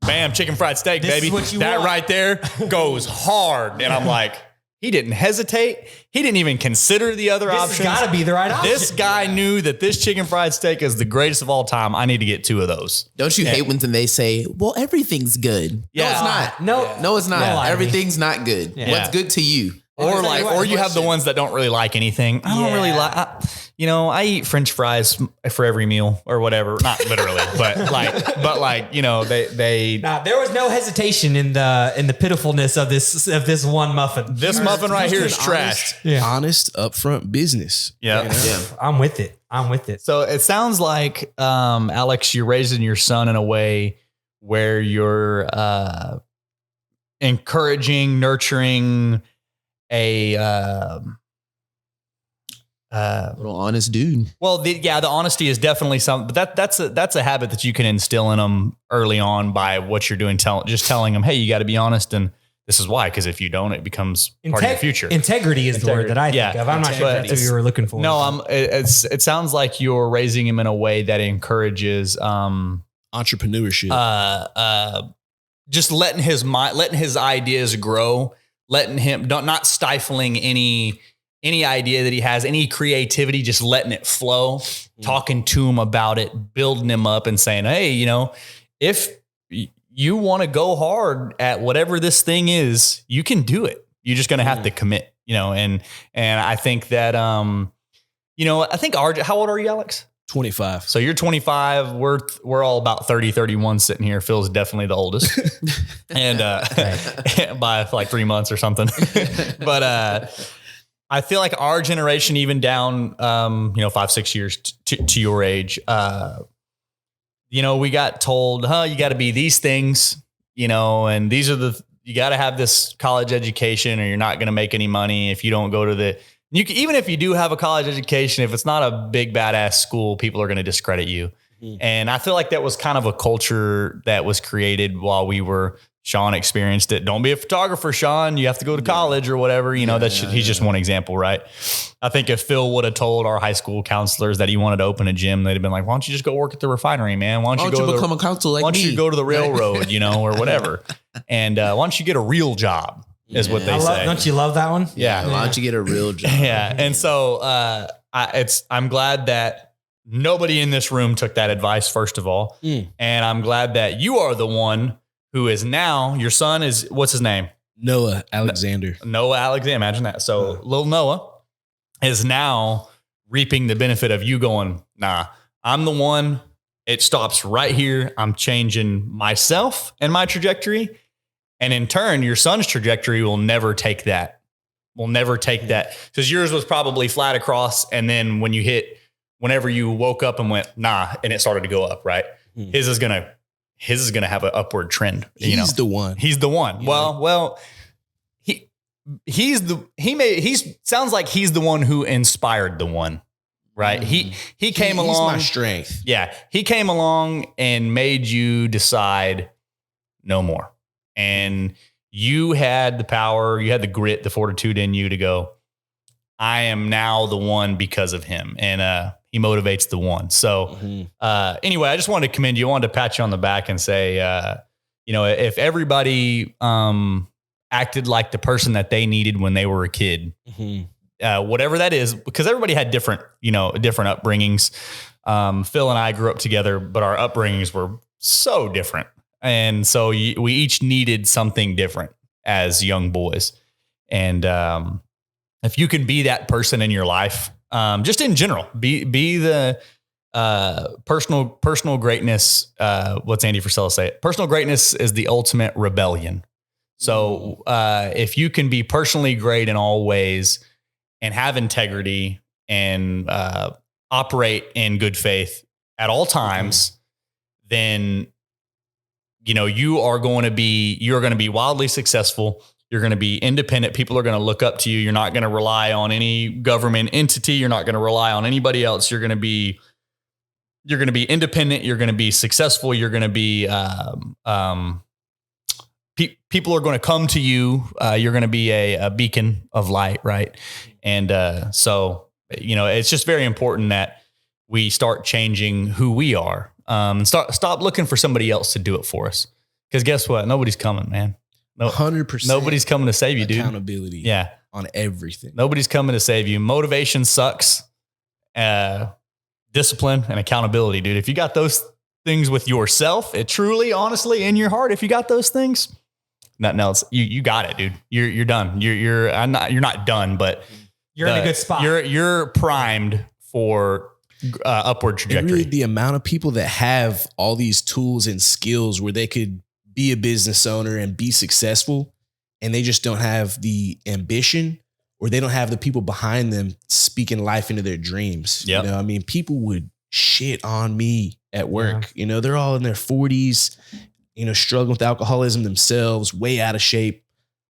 S2: bam, chicken fried steak,
S1: this
S2: baby. That right there goes hard. And I'm like, he didn't hesitate. He didn't even consider the other options.
S1: This has got to be the right option.
S2: This guy knew that this chicken fried steak is the greatest of all time. I need to get 2 of those.
S3: Don't you hate when they say, well, everything's good?
S2: Yeah.
S3: No, it's not.
S1: No,
S3: it's not.
S1: Yeah.
S3: Everything's not good. Yeah. What's good to you?
S2: Or you have the ones that don't really like anything. I don't really like, I eat French fries for every meal or whatever. Not literally, but they.
S1: There was no hesitation in the pitifulness of this one muffin.
S2: This muffin right here is trash.
S4: Honest, upfront business.
S2: Yeah.
S1: I'm with it.
S2: So it sounds like, Alex, you're raising your son in a way where you're encouraging, nurturing a
S3: little honest dude.
S2: Well, the honesty is definitely something, but that's a habit that you can instill in them early on by what you're doing. Just telling them, hey, you got to be honest, and this is why. Because if you don't, it becomes part of your future.
S1: Integrity is the word that I think of. I'm not sure if that's what you were looking for.
S2: No, it sounds like you're raising him in a way that encourages
S4: entrepreneurship.
S2: Just letting his mind, letting his ideas grow. Letting him not stifling any idea that he has, any creativity, just letting it flow, talking to him about it, building him up and saying, hey, if you want to go hard at whatever this thing is, you can do it. You're just going to have to commit, and I think that, I think how old are you, Alex?
S4: 25.
S2: So you're 25. We're all about 30, 31 sitting here. Phil's definitely the oldest and, by like 3 months or something. But, I feel like our generation, even down, 5-6 years to your age, we got told, you got to be these things, and these are you got to have this college education or you're not going to make any money if you don't go to even if you do have a college education, if it's not a big badass school, people are going to discredit you. And I feel like that was kind of a culture that was created while Sean experienced it. Don't be a photographer, Sean. You have to go to college or whatever. He's just one example, right? I think if Phil would have told our high school counselors that he wanted to open a gym, they'd have been like, why don't you just go work at the refinery, man? Why don't you
S3: become a counselor like me?
S2: Why don't you go to the railroad, or whatever? And why don't you get a real job? Is what they say.
S1: Don't you love that one?
S2: Yeah.
S3: Why don't you get a real job?
S2: Yeah. And so I'm glad that nobody in this room took that advice, first of all. And I'm glad that you are the one who is now, your son is, what's his name?
S4: Noah Alexander.
S2: Noah Alexander. Imagine that. So little Noah is now reaping the benefit of you going, nah, I'm the one. It stops right here. I'm changing myself and my trajectory. And in turn, your son's trajectory will never take that. Because yours was probably flat across. And then whenever you woke up and went, nah, and it started to go up, right? His is going to have an upward trend.
S4: He's the one.
S2: He's the one. Well, sounds like he's the one who inspired the one, right? He came along. He's
S4: my strength.
S2: Yeah. He came along and made you decide no more. And you had the power, you had the grit, the fortitude in you to go, I am now the one because of him. And he motivates the one. So anyway, I just wanted to commend you. I wanted to pat you on the back and say, if everybody acted like the person that they needed when they were a kid, whatever that is, because everybody had different upbringings. Phil and I grew up together, but our upbringings were so different. And so we each needed something different as young boys. And if you can be that person in your life, just in general, be the personal greatness. What's Andy Frisella say? Personal greatness is the ultimate rebellion. So if you can be personally great in all ways and have integrity and operate in good faith at all times, then you're going to be wildly successful. You're going to be independent. People are going to look up to you. You're not going to rely on any government entity. You're not going to rely on anybody else. You're going to be independent. You're going to be successful. You're going to be, people are going to come to you. You're going to be a beacon of light. Right. And, so, it's just very important that we start changing who we are, and stop looking for somebody else to do it for us. Cause guess what? Nobody's coming, man. No,
S4: 100%.
S2: Nobody's coming to save you, dude.
S4: Accountability.
S2: Yeah.
S4: On everything.
S2: Nobody's coming to save you. Motivation sucks. Discipline and accountability, dude. If you got those things with yourself, it truly, honestly, in your heart, if you got those things, nothing else, you got it, dude. You're done. You're not done, but
S1: you're in a good spot.
S2: You're primed for upward trajectory.
S4: And really, the amount of people that have all these tools and skills where they could be a business owner and be successful, and they just don't have the ambition, or they don't have the people behind them speaking life into their dreams.
S2: Yep.
S4: People would shit on me at work. Yeah. They're all in their 40s, struggling with alcoholism themselves, way out of shape.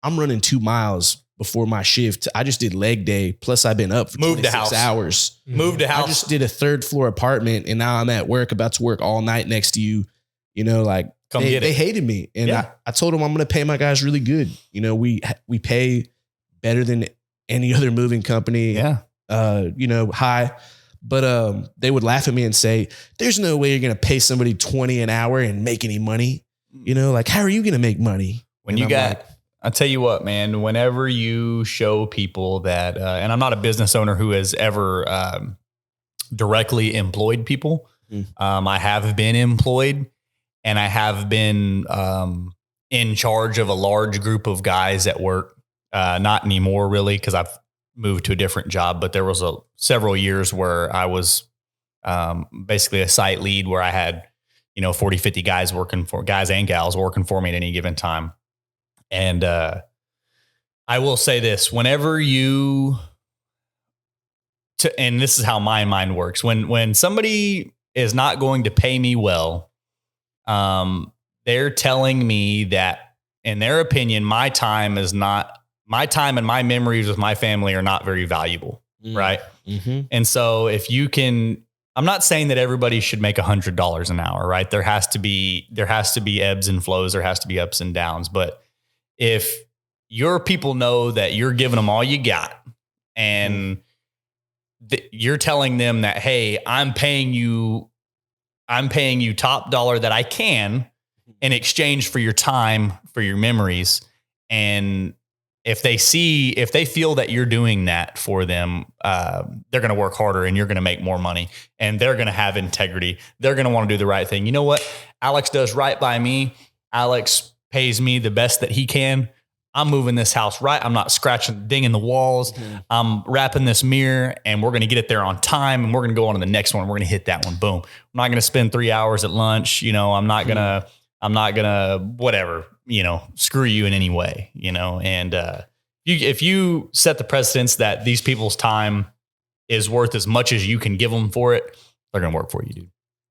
S4: I'm running 2 miles before my shift. I just did leg day. Plus I've been up for 26 hours.
S2: Moved to house.
S4: I just did a 3rd floor apartment, and now I'm at work, about to work all night next to you. They hated me. And I told them I'm going to pay my guys really good. We pay better than any other moving company.
S2: Yeah.
S4: High. But they would laugh at me and say, there's no way you're going to pay somebody $20 an hour and make any money. How are you going to make money?
S2: I'll tell you what, man, whenever you show people that, and I'm not a business owner who has ever directly employed people. I have been employed, and I have been in charge of a large group of guys at work. Not anymore, really, because I've moved to a different job. But there was several years where I was basically a site lead, where I had 40, 50 guys and gals working for me at any given time. And I will say this: whenever and this is how my mind works. When somebody is not going to pay me well, they're telling me that, in their opinion, my time and my memories with my family are not very valuable. Right. Mm-hmm. And so if you can, I'm not saying that everybody should make $100 an hour, right? There has to be ebbs and flows. There has to be ups and downs. But if your people know that you're giving them all you got, and you're telling them that, hey, I'm paying you top dollar that I can in exchange for your time, for your memories. And if they feel that you're doing that for them, they're going to work harder, and you're going to make more money, and they're going to have integrity. They're going to want to do the right thing. You know what? Alex does right by me. Alex pays me the best that he can. I'm moving this house right. I'm not dinging the walls. Mm-hmm. I'm wrapping this mirror, and we're going to get it there on time, and we're going to go on to the next one. We're going to hit that one. Boom. I'm not going to spend 3 hours at lunch. I'm not going to, whatever, screw you in any way, and if you set the precedence that these people's time is worth as much as you can give them for it, they're going to work for you, dude.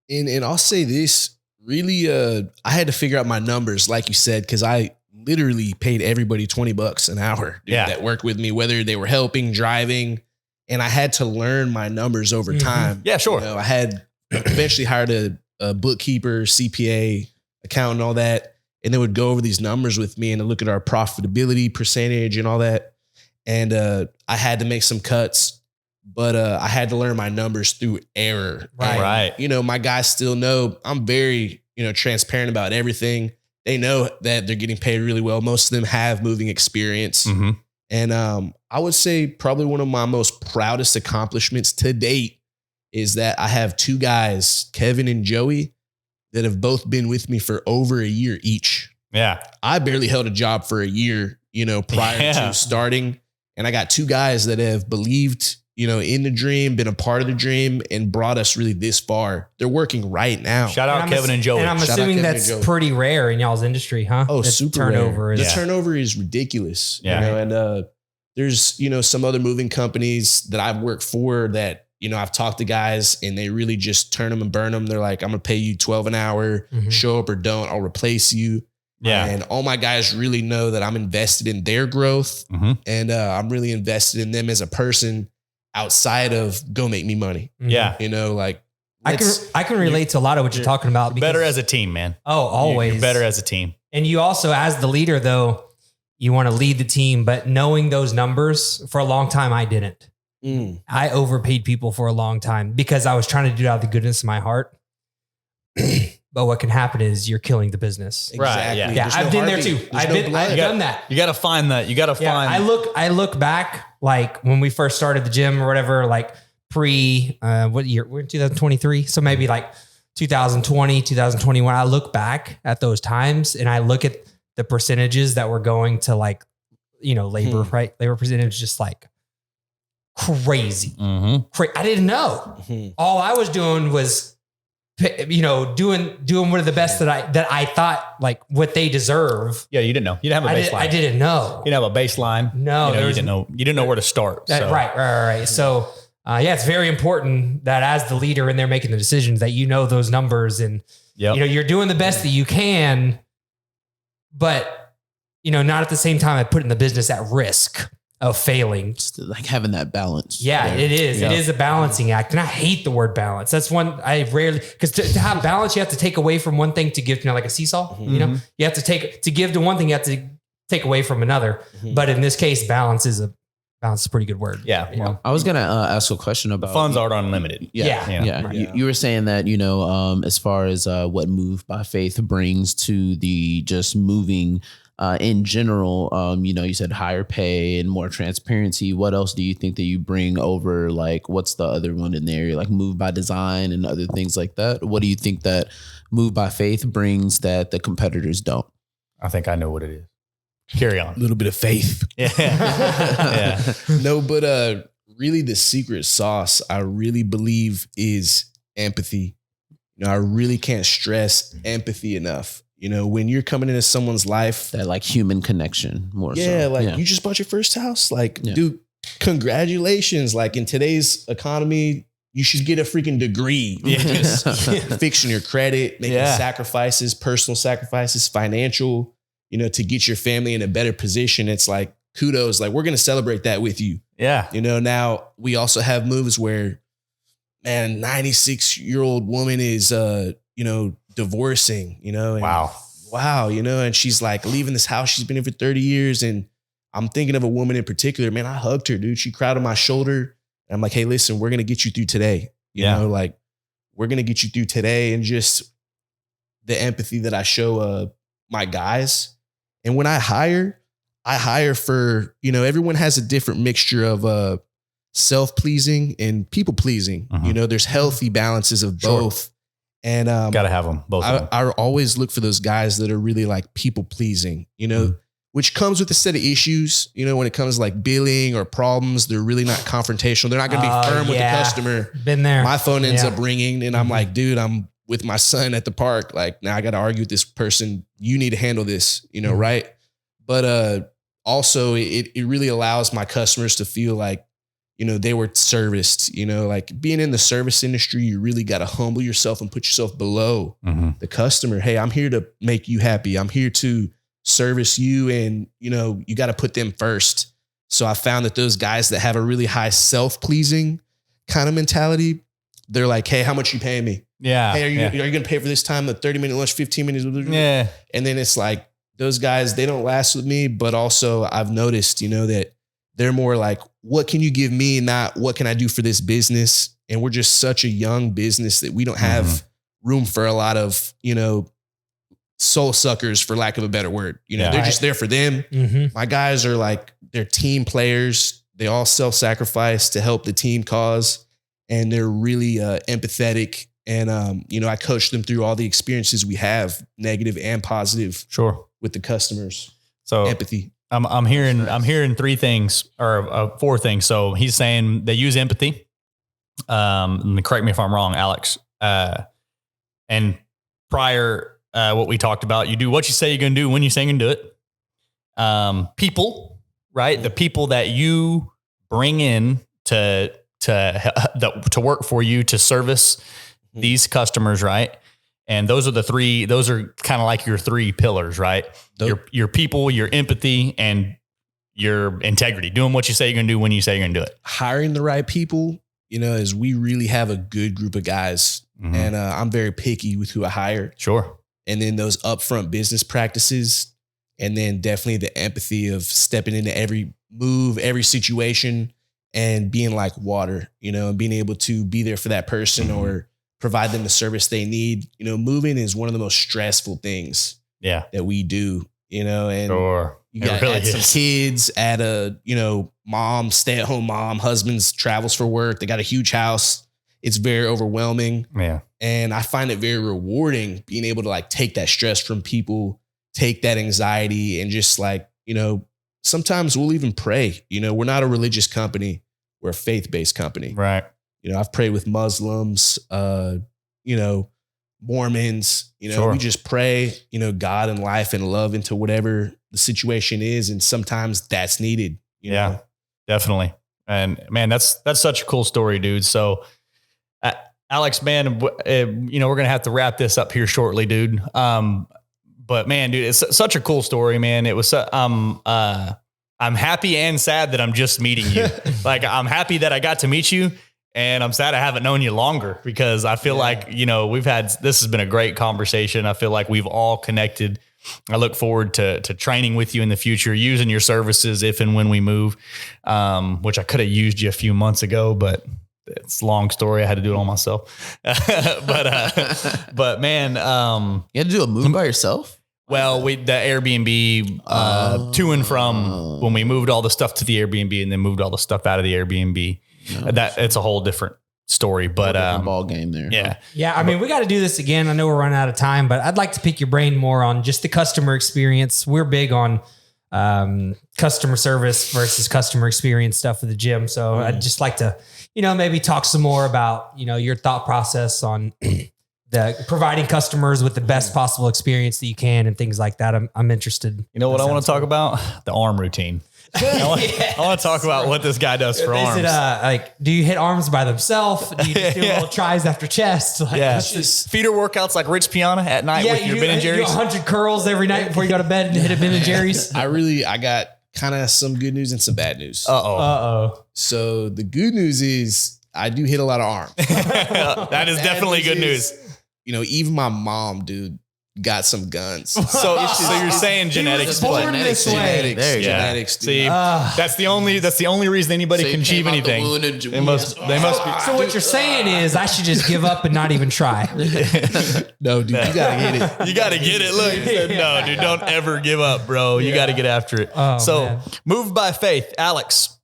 S4: And I'll say this, really, I had to figure out my numbers, like you said, because I literally paid everybody $20 an hour that worked with me, whether they were helping, driving, and I had to learn my numbers over time.
S2: Yeah, sure.
S4: I had eventually hired a bookkeeper, CPA, accountant, all that, and they would go over these numbers with me and look at our profitability percentage and all that. And I had to make some cuts, but I had to learn my numbers through error.
S2: Right.
S4: My guys still know I'm very, transparent about everything. They know that they're getting paid really well. Most of them have moving experience. Mm-hmm. And I would say probably one of my most proudest accomplishments to date is that I have 2 guys, Kevin and Joey, that have both been with me for over a year each.
S2: Yeah.
S4: I barely held a job for a year, prior to starting. And I got 2 guys that have believed, in the dream, been a part of the dream, and brought us really this far. They're working right now.
S2: Shout out Kevin and Joey.
S1: And I'm assuming that's pretty rare in y'all's industry, huh?
S4: Oh,
S1: that
S4: super
S1: turnover.
S4: Rare. The turnover is ridiculous.
S2: Yeah.
S4: And there's, some other moving companies that I've worked for that, I've talked to guys and they really just turn them and burn them. They're like, I'm going to pay you $12 an hour, show up or don't, I'll replace you.
S2: Yeah.
S4: And all my guys really know that I'm invested in their growth, and I'm really invested in them as a person outside of go make me money.
S2: Yeah.
S4: You know, like
S1: I can relate to a lot of what you're talking about.
S2: Better as a team, man.
S1: Oh, always.
S2: You're better as a team.
S1: And you also, as the leader, though, you want to lead the team, but knowing those numbers for a long time, I didn't. I overpaid people for a long time because I was trying to do it out of the goodness of my heart. But what can happen is you're killing the business.
S2: Right. Yeah.
S1: Yeah. I've been there too. I've done that.
S2: You got to find that. You got to find.
S1: I look back, like when we first started the gym or whatever, like what year? We're in 2023. So maybe like 2020, 2021. I look back at those times and I look at the percentages that were going to like, labor, right? Labor percentage, just like crazy. I didn't know. All I was doing was, doing one of the best that I thought like what they deserve.
S2: Yeah, you didn't know. You didn't have a baseline.
S1: I didn't know.
S2: You didn't have a baseline.
S1: No,
S2: you didn't know where to start.
S1: Right. So, it's very important that as the leader in there making the decisions that those numbers and you're doing the best that you can, but not at the same time putting the business at risk of failing.
S3: Just like having that balance.
S1: Yeah, there. It is. Yeah. It is a balancing act. And I hate the word balance. That's one I rarely, because to have balance, you have to take away from one thing to give, like a seesaw, you have to give to one thing, you have to take away from another. But in this case, balance is a pretty good word.
S2: Yeah.
S3: Well, I was going to ask a question about
S2: funds aren't unlimited.
S3: Yeah. You were saying that, as far as what Move by Faith brings to the just moving in general, you said higher pay and more transparency. What else do you think that you bring over? Like, what's the other one in there? Like Move by Design and other things like that. What do you think that Move by Faith brings that the competitors don't?
S2: I think I know what it is. Carry on.
S4: A little bit of faith.
S2: Yeah.
S4: No, but really the secret sauce, I really believe, is empathy. I really can't stress empathy enough. When you're coming into someone's life,
S3: that like human connection more.
S4: You just bought your first house. Like, dude, congratulations. Like in today's economy, you should get a freaking degree. Just fixing your credit, making sacrifices, personal sacrifices, financial, to get your family in a better position. It's like, kudos. Like, we're going to celebrate that with you.
S2: Yeah.
S4: Now we also have moves where, man, 96-year-old woman is, divorcing, and wow, and she's like leaving this house. She's been here for 30 years. And I'm thinking of a woman in particular, man, I hugged her, dude. She cried on my shoulder. And I'm like, hey, listen, we're going to get you through today. You know, like we're going to get you through today. And just the empathy that I show my guys. And when I hire for, everyone has a different mixture of self-pleasing and people-pleasing. There's healthy balances of both. And
S2: gotta have them both.
S4: I always look for those guys that are really like people pleasing, which comes with a set of issues. When it comes to like billing or problems, they're really not confrontational. They're not going to be firm with the customer.
S1: Been there.
S4: My phone ends up ringing, and I'm like, dude, I'm with my son at the park. Like, now I got to argue with this person. You need to handle this, right? But also, it really allows my customers to feel like, they were serviced, like being in the service industry, you really got to humble yourself and put yourself below the customer. Hey, I'm here to make you happy. I'm here to service you. And, you got to put them first. So I found that those guys that have a really high self-pleasing kind of mentality, they're like, hey, how much you paying me?
S2: Yeah.
S4: Hey, are you going to pay for this time? The 30-minute lunch, 15 minutes.
S2: Yeah.
S4: And then it's like, those guys, they don't last with me, but also I've noticed, that they're more like, what can you give me? Not what can I do for this business? And we're just such a young business that we don't have room for a lot of, soul suckers, for lack of a better word. They're just there for them. My guys are like, they're team players. They all self-sacrifice to help the team cause. And they're really empathetic. And, I coach them through all the experiences we have, negative and positive.
S2: Sure.
S4: With the customers.
S2: So
S4: empathy.
S2: I'm hearing three things or four things. So he's saying they use empathy. Correct me if I'm wrong, Alex. And prior, what we talked about, you do what you say you're going to do when you say you're going to do it. People, right? The people that you bring in to work for you, to service these customers, right? And those are kind of like your three pillars, right? Your people, your empathy, and your integrity, doing what you say you're going to do when you say you're going to do it.
S4: Hiring the right people, is we really have a good group of guys, and I'm very picky with who I hire.
S2: Sure.
S4: And then those upfront business practices, and then definitely the empathy of stepping into every move, every situation, and being like water, and being able to be there for that person or provide them the service they need. Moving is one of the most stressful things that we do, and
S2: sure.
S4: You got really some kids, add a, mom, stay-at-home mom, husband's travels for work. They got a huge house. It's very overwhelming.
S2: Yeah.
S4: And I find it very rewarding being able to like take that stress from people, take that anxiety, and just like, sometimes we'll even pray. We're not a religious company. We're a faith-based company.
S2: Right.
S4: I've prayed with Muslims, Mormons,
S2: sure.
S4: We just pray, God and life and love into whatever the situation is. And sometimes that's needed. You know?
S2: Definitely. And man, that's such a cool story, dude. So, Alex, man, we're going to have to wrap this up here shortly, dude. But man, dude, it's such a cool story, man. It was, I'm happy and sad that I'm just meeting you. Like, I'm happy that I got to meet you, and I'm sad I haven't known you longer, because I feel like, this has been a great conversation. I feel like we've all connected. I look forward to training with you in the future, using your services if and when we move, which I could have used you a few months ago, but it's a long story. I had to do it all myself. But man,
S3: you had to do a move by yourself?
S2: Well, the Airbnb, to and from, when we moved all the stuff to the Airbnb and then moved all the stuff out of the Airbnb, that it's a whole different story, but
S3: ball game there.
S1: Yeah. I mean, we got to do this again. I know we're running out of time, but I'd like to pick your brain more on just the customer experience. We're big on customer service versus customer experience stuff at the gym. So I'd just like to, maybe talk some more about, your thought process on the providing customers with the best possible experience that you can and things like that. I'm interested.
S2: You know what I want to talk about? The arm routine. I want to talk about what this guy does for arms.
S1: Do you hit arms by themselves? Do you just do little tries after chest?
S2: Feeder workouts like Rich Piana at night with your Ben and Jerry's.
S1: You do 100 curls every night before you go to bed and hit a Ben and Jerry's.
S4: I got kind of some good news and some bad news.
S2: Uh-oh.
S4: So the good news is I do hit a lot of arms.
S2: That is definitely good news.
S4: Even my mom, dude, got some guns.
S2: So you're saying genetics play.
S1: Genetics.
S4: Genetics.
S2: See, that's the only reason anybody can achieve anything. They must be.
S1: So what you're saying is I should just give up and not even try.
S4: No, dude, you gotta get it.
S2: You gotta get it. Look, no, dude, don't ever give up, bro. You gotta get after it. Man. Moved by faith, Alex.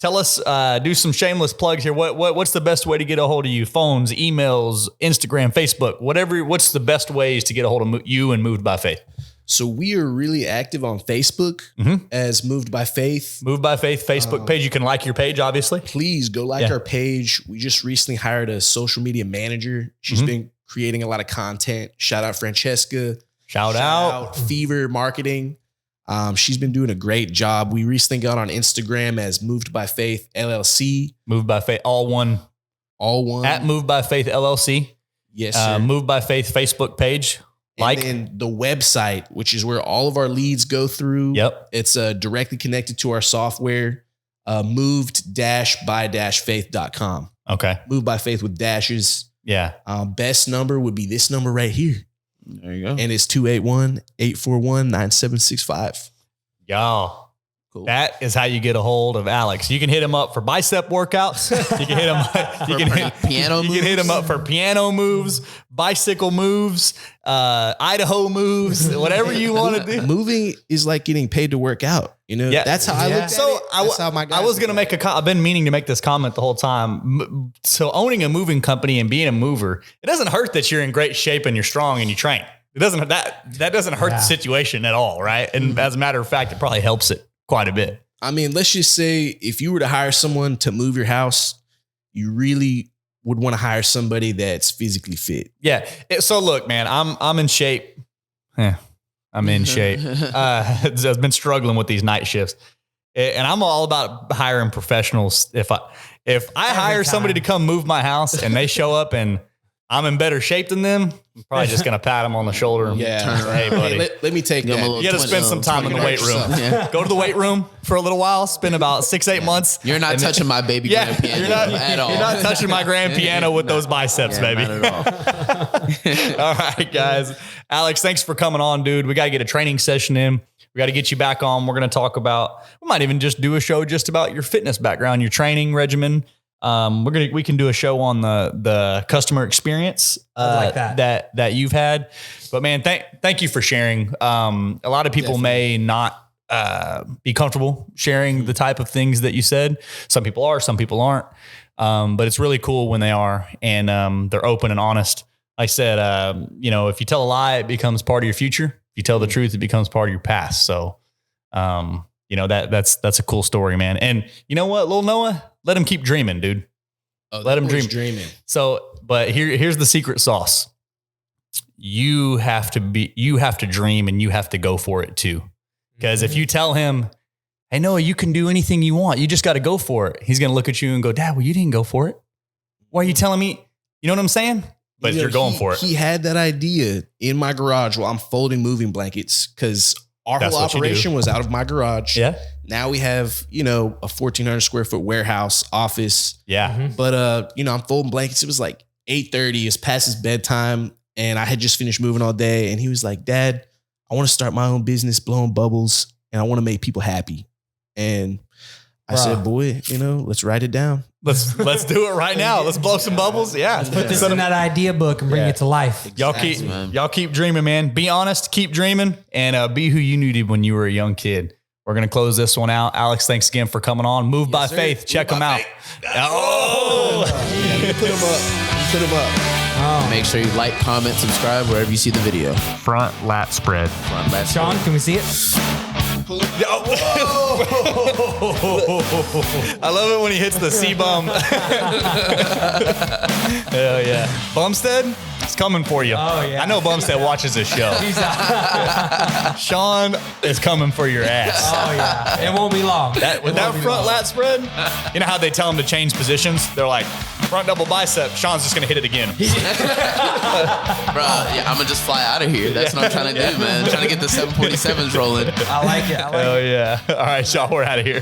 S2: Tell us, do some shameless plugs here. What's the best way to get a hold of you? Phones, emails, Instagram, Facebook, whatever. What's the best ways to get a hold of you and Moved by Faith?
S4: So we are really active on Facebook as Moved by Faith.
S2: Moved by Faith Facebook page. You can like your page, obviously.
S4: Please go like our page. We just recently hired a social media manager. She's been creating a lot of content. Shout out Francesca.
S2: Shout out
S4: Fever Marketing. She's been doing a great job. We recently got on Instagram as Moved by Faith LLC.
S2: Moved by Faith, all one. At Moved by Faith LLC.
S4: Yes, sir.
S2: Moved by Faith Facebook page.
S4: And then the website, which is where all of our leads go through.
S2: Yep.
S4: It's directly connected to our software, moved-by-faith.com.
S2: Okay.
S4: Moved by Faith with dashes.
S2: Yeah.
S4: Best number would be this number right here.
S3: There you go.
S4: And it's 281-841-9765.
S2: Y'all.
S3: Cool.
S2: That is how you get a hold of Alex. You can hit him up for bicep workouts. You can hit him.
S3: Piano moves.
S2: You can hit him up for piano moves, bicycle moves, Idaho moves, whatever you want to do.
S4: Moving is like getting paid to work out. That's how I look at it. That's how my guys
S2: I was going to make I've been meaning to make this comment the whole time. So owning a moving company and being a mover, it doesn't hurt that you're in great shape and you're strong and you train. It doesn't that doesn't hurt the situation at all, right? And as a matter of fact, it probably helps it quite a bit.
S4: I mean, let's just say if you were to hire someone to move your house, you really would want to hire somebody that's physically fit.
S2: Yeah. So look, man, I'm in shape. I'm in shape. I've been struggling with these night shifts, and I'm all about hiring professionals. If I hire somebody to come move my house and they show up and I'm in better shape than them, I'm probably just going to pat them on the shoulder and turn around. Hey, buddy.
S4: Hey, let me take that.
S2: You got to spend some time in the weight room. Yeah. Go to the weight room for a little while, spend about 6-8 months.
S3: You're not touching my baby grand piano at all.
S2: You're not touching my grand piano with those biceps, baby.
S3: Not at all.
S2: All right, guys. Alex, thanks for coming on, dude. We got to get a training session in. We got to get you back on. We're going to talk about, we might even just do a show just about your fitness background, your training regimen. We can do a show on the customer experience
S1: like
S2: that you've had. But man, thank you for sharing. A lot of people may not be comfortable sharing the type of things that you said. Some people are, some people aren't. But it's really cool when they are, and they're open and honest. Like I said, if you tell a lie, it becomes part of your future. If you tell the truth, it becomes part of your past. So, that's a cool story, man. And you know what, Lil Noah, let him keep dreaming, dude. Let him dreaming. So, but here's the secret sauce. You have to dream, and you have to go for it too. Because if you tell him, hey, Noah, you can do anything you want, you just got to go for it, he's going to look at you and go, Dad, well, you didn't go for it. Why are you telling me? You know what I'm saying? But you're going for it.
S4: He had that idea in my garage while I'm folding moving blankets, because our whole operation was out of my garage.
S2: Yeah.
S4: Now we have, a 1,400 square foot warehouse office.
S2: Yeah. Mm-hmm.
S4: But, I'm folding blankets. It was like 8:30. It's past his bedtime. And I had just finished moving all day. And he was like, Dad, I want to start my own business blowing bubbles, and I want to make people happy. And I said, boy, let's write it down.
S2: Let's do it right now. Let's blow some bubbles. Yeah.
S1: Put this in that idea book and bring it to life.
S2: Y'all keep dreaming, man. Be honest, keep dreaming, and be who you needed when you were a young kid. We're going to close this one out. Alex, thanks again for coming on. Move by Faith. Check them out.
S4: Oh! Put them up.
S3: Oh. Make sure you like, comment, subscribe wherever you see the video.
S2: Front lat spread.
S1: Sean, can we see it?
S2: I love it when he hits the C-bum. Hell yeah. Bumstead, it's coming for you.
S1: Oh, yeah.
S2: I know Bumstead watches this show. Sean is coming for your ass.
S1: Oh, yeah. It won't be long.
S2: That front lat spread, you know how they tell him to change positions? They're like, front double bicep, Sean's just going to hit it again.
S3: Bro, I'm going to just fly out of here. That's what I'm trying to do, man. I'm trying to get the 747s rolling.
S1: I like it.
S2: Hell yeah. All right, Sean, we're out of here.